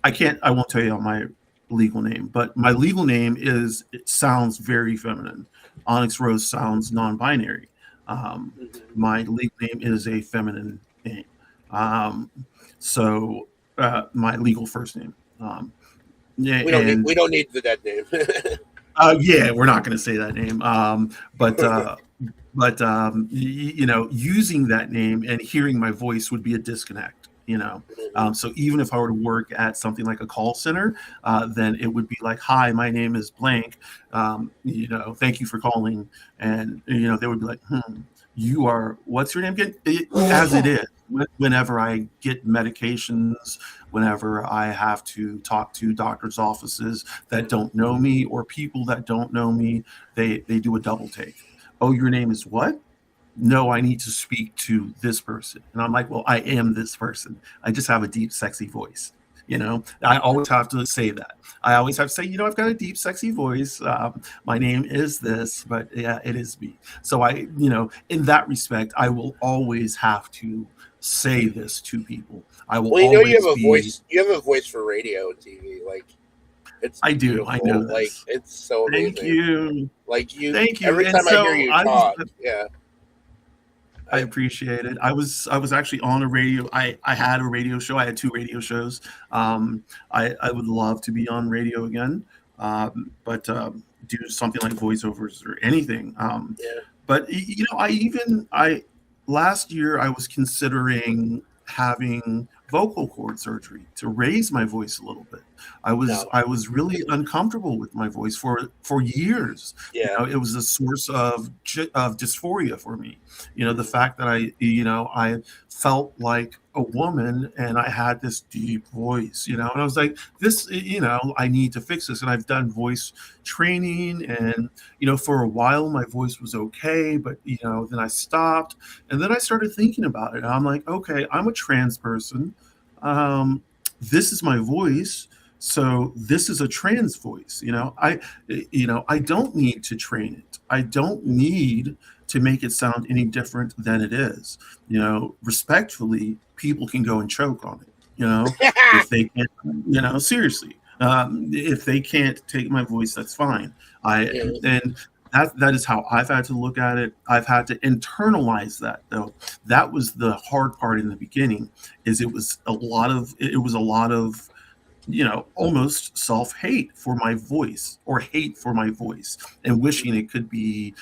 Speaker 1: I won't tell you my legal name, but my legal name it sounds very feminine. OnyxRose sounds non-binary. Um,
Speaker 2: Mhm.
Speaker 1: my legal name is a feminine name. Um, so my legal first name. Yeah, and
Speaker 2: We don't need the dead name.
Speaker 1: yeah, we're not going to say that name. But using that name and hearing my voice would be a disconnect. So even if I were to work at something like a call center, then it would be like, "Hi, my name is blank. Thank you for calling," and they would be like, "You are what's your name again?" As it is. Whenever I get medications, whenever I have to talk to doctors' offices that don't know me or people that don't know me, they do a double take. "Oh, your name is what?" "No, I need to speak to this person." And I'm like, "Well, I am this person. I just have a deep, sexy voice." I always have to say that. I always have to say, I've got a deep, sexy voice. My name is this, but yeah, it is me. So in that respect, I will always have to say this to people. I will
Speaker 2: Well, you have
Speaker 1: always
Speaker 2: a
Speaker 1: be,
Speaker 2: voice. You have a voice for radio and TV. Like, it's
Speaker 1: I do. I know
Speaker 2: beautiful. Like,
Speaker 1: this.
Speaker 2: it's so
Speaker 1: Thank
Speaker 2: amazing.
Speaker 1: you.
Speaker 2: Like you,
Speaker 1: Thank you.
Speaker 2: every
Speaker 1: And
Speaker 2: time I hear
Speaker 1: so
Speaker 2: you talk, yeah,
Speaker 1: I
Speaker 2: I,
Speaker 1: appreciate it. I was actually on a radio. I had a radio show. I had two radio shows. I would love to be on radio again, but do something like voiceovers or anything.
Speaker 2: yeah,
Speaker 1: But I last year I was considering having vocal cord surgery to raise my voice a little bit. I was
Speaker 2: no,
Speaker 1: I was really uncomfortable with my voice for years.
Speaker 2: yeah,
Speaker 1: It was a source of dysphoria for me. The
Speaker 2: mhm,
Speaker 1: fact that I felt like a woman and I had this deep voice, and I was like, this, I need to fix this. And I've done voice training, and, for a while my voice was okay, but, then I stopped. And then I started thinking about it. And I'm like, okay, I'm a trans person. Um, this is my voice. So this is a trans voice. I don't need to train it. I don't need to make it sound any different than it is. Respectfully, people can go and choke on it. If they can't, seriously, if they can't take my voice, that's fine.
Speaker 2: Yeah.
Speaker 1: And that is how I've had to look at it. I've had to internalize that, though. That was the hard part in the beginning. Is it was a lot of almost self-hate for my voice, or hate for my voice, and wishing it could be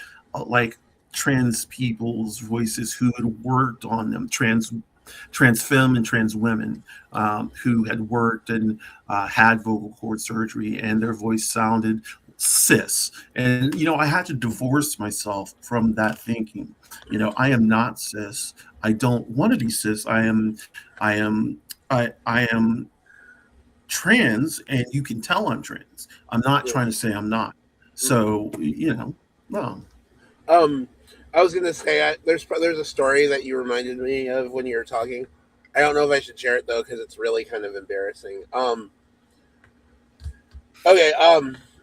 Speaker 1: like trans people's voices who had worked on them, trans femme and trans women, who had worked and had vocal cord surgery, and their voice sounded cis. And I had to divorce myself from that thinking. I am not cis. I don't want to be cis. I am trans, and you can tell I'm trans. I'm not trying to say I'm not. So, no.
Speaker 2: I was gonna say there's a story that you reminded me of when you were talking. I don't know if I should share it though because it's really kind of embarrassing. Okay.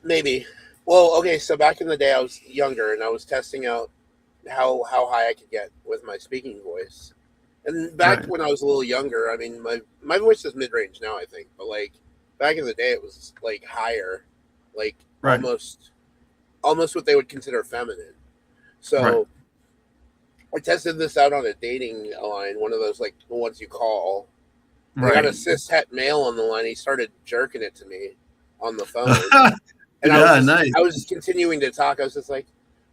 Speaker 2: Maybe. Well, okay. So back in the day, I was younger and I was testing out how high I could get with my speaking voice. And back
Speaker 1: Right.
Speaker 2: when I was a little younger, I mean, my voice is mid range now, I think, but like back in the day, it was like higher, like
Speaker 1: Right.
Speaker 2: almost what they would consider feminine.
Speaker 1: Right.
Speaker 2: So I tested this out on a dating line, one of those like the ones you call. And I got a
Speaker 1: Right.
Speaker 2: cis het male on the line. He started jerking it to me on the phone, and
Speaker 1: Yeah, nice.
Speaker 2: I was just continuing to talk. I was just like,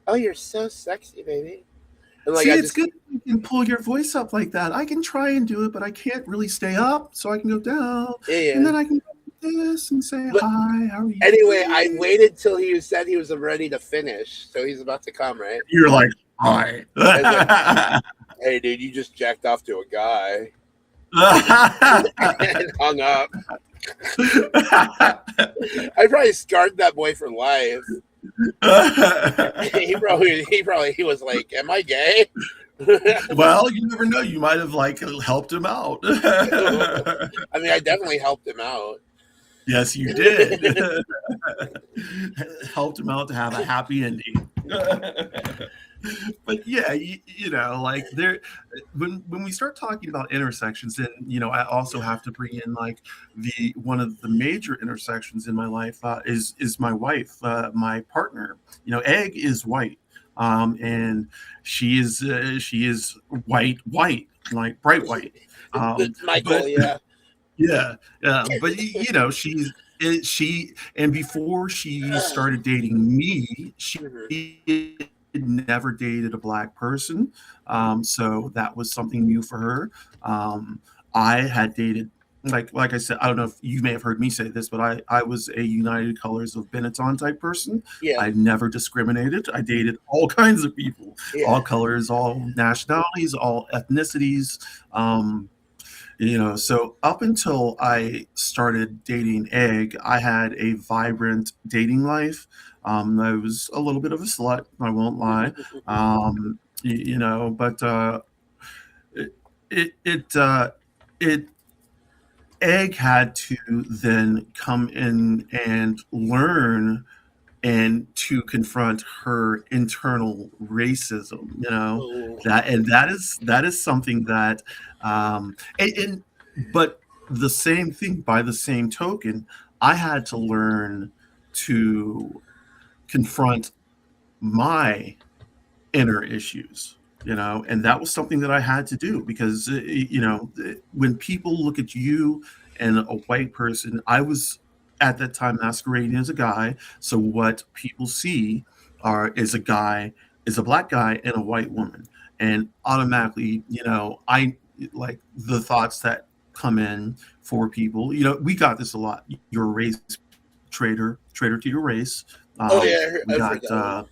Speaker 2: "Oh, you're so sexy, baby," and like
Speaker 1: See,
Speaker 2: I
Speaker 1: it's
Speaker 2: just
Speaker 1: good you can pull your voice up like that. I can try and do it, but I can't really stay up, so I can go down,
Speaker 2: yeah,
Speaker 1: and
Speaker 2: yeah.
Speaker 1: then I can go like this and say,
Speaker 2: But
Speaker 1: hi, how are you
Speaker 2: anyway, I
Speaker 1: doing?
Speaker 2: waited till he said he was ready to finish, so he's about to come, right?
Speaker 1: You're like, hi.
Speaker 2: I was like, "Hey, dude, you just jacked off to a guy," and hung up. I probably scarred that boy for life. He was like, "Am I gay?"
Speaker 1: Well, you never know. You might have helped him out.
Speaker 2: I mean, I definitely helped him out.
Speaker 1: Yes, you did. Helped him out to have a happy ending. But yeah, like there, when we start talking about intersections, then I also have to bring in like the one of the major intersections in my life is my wife, my partner. Egg is white, and she is white, like bright white.
Speaker 2: Michael,
Speaker 1: But
Speaker 2: yeah.
Speaker 1: yeah, but she and before she started dating me, she
Speaker 2: Mhm.
Speaker 1: had never dated a black person, so that was something new for her. I had dated, like I said, I don't know if you may have heard me say this, but I was a United Colors of Benetton type person.
Speaker 2: Yeah,
Speaker 1: I never discriminated. I dated all kinds of people,
Speaker 2: yeah.
Speaker 1: all colors, all nationalities, all ethnicities. So up until I started dating Egg, I had a vibrant dating life. I was a little bit of a slut, I won't lie. But it it it, it Egg had to then come in and learn and to confront her internal racism,
Speaker 2: Oh,
Speaker 1: that is something that, and but the same thing, by the same token, I had to learn to confront my inner issues, and that was something that I had to do because, when people look at you and a white person, I was at that time masquerading as a guy. So what people see is a guy, is a black guy and a white woman. And automatically, I like the thoughts that come in for people. We got this a lot. You're a race traitor to your race.
Speaker 2: oh yeah,
Speaker 1: We
Speaker 2: I've heard
Speaker 1: got
Speaker 2: that one.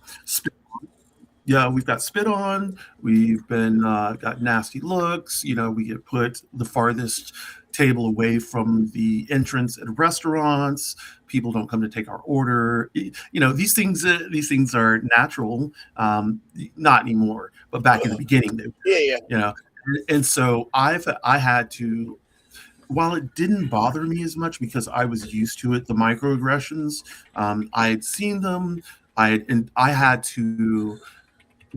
Speaker 1: yeah, we've got spit on. We've been got nasty looks. We get put the farthest table away from the entrance at restaurants. People don't come to take our order. These things. These things are natural. Not anymore, but back in the beginning, they were.
Speaker 2: Yeah, yeah.
Speaker 1: You know, and so I had to. While it didn't bother me as much because I was used to it, the microaggressions, I had seen them. I had to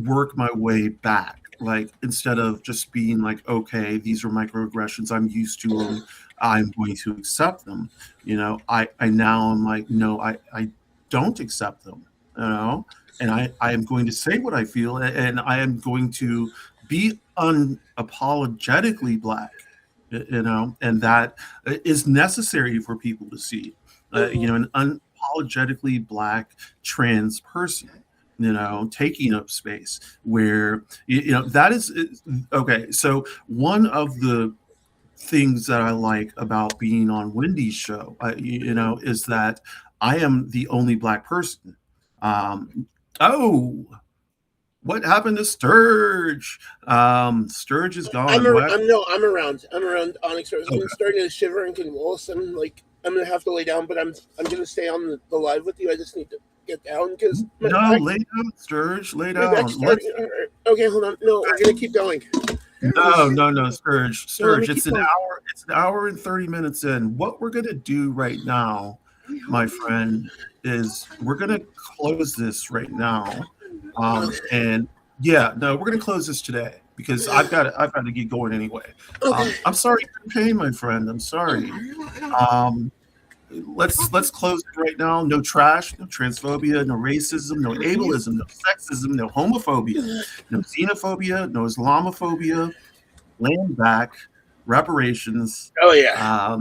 Speaker 1: work my way back. Like instead of just being like, okay, these are microaggressions, I'm used to them, I'm going to accept them. I now am like, no, I don't accept them. And I am going to say what I feel, and I am going to be unapologetically black. And that is necessary for people to see. An unapologetically black trans person taking up space where that is okay. So one of the things that I like about being on Wendy's show is that I am the only black person. Oh, what happened to Sturge? Sturge is gone. What?
Speaker 2: I'm around. I'm around OnyxRose.
Speaker 1: Okay.
Speaker 2: I'm starting to shiver and convulse. I'm gonna have to lay down, but I'm gonna stay on the live with you. I just need to get down because
Speaker 1: lay down, Sturge. Lay down.
Speaker 2: Okay, hold on. No, we're gonna keep going.
Speaker 1: No, Sturge. Sturge, it's an hour. It's an hour and 30 minutes in. What we're gonna do right now, my friend, is we're gonna close this right now. And yeah, no, we're gonna close this today because I've got to get going anyway.
Speaker 2: Okay.
Speaker 1: I'm sorry for your pain, my friend. I'm sorry. Let's close it right now. No trash, no transphobia, no racism, no ableism, no sexism, no homophobia, no xenophobia, no Islamophobia. Land back, reparations.
Speaker 2: Oh yeah.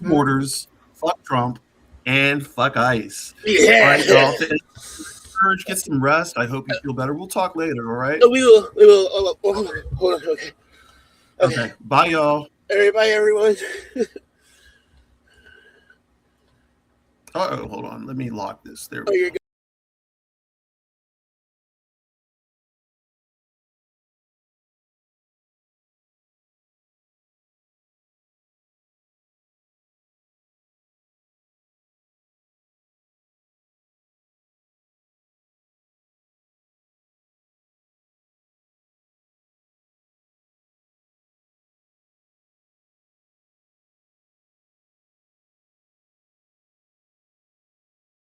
Speaker 1: Borders. Fuck Trump, and fuck ICE.
Speaker 2: Yeah.
Speaker 1: All right, y'all. Serge, get some rest. I hope you feel better. We'll talk later. All right.
Speaker 2: We will. Oh, hold on.
Speaker 1: Okay. Bye, y'all.
Speaker 2: All right. Bye, everyone.
Speaker 1: Hold on. Let me lock this. There we go.
Speaker 2: You're good.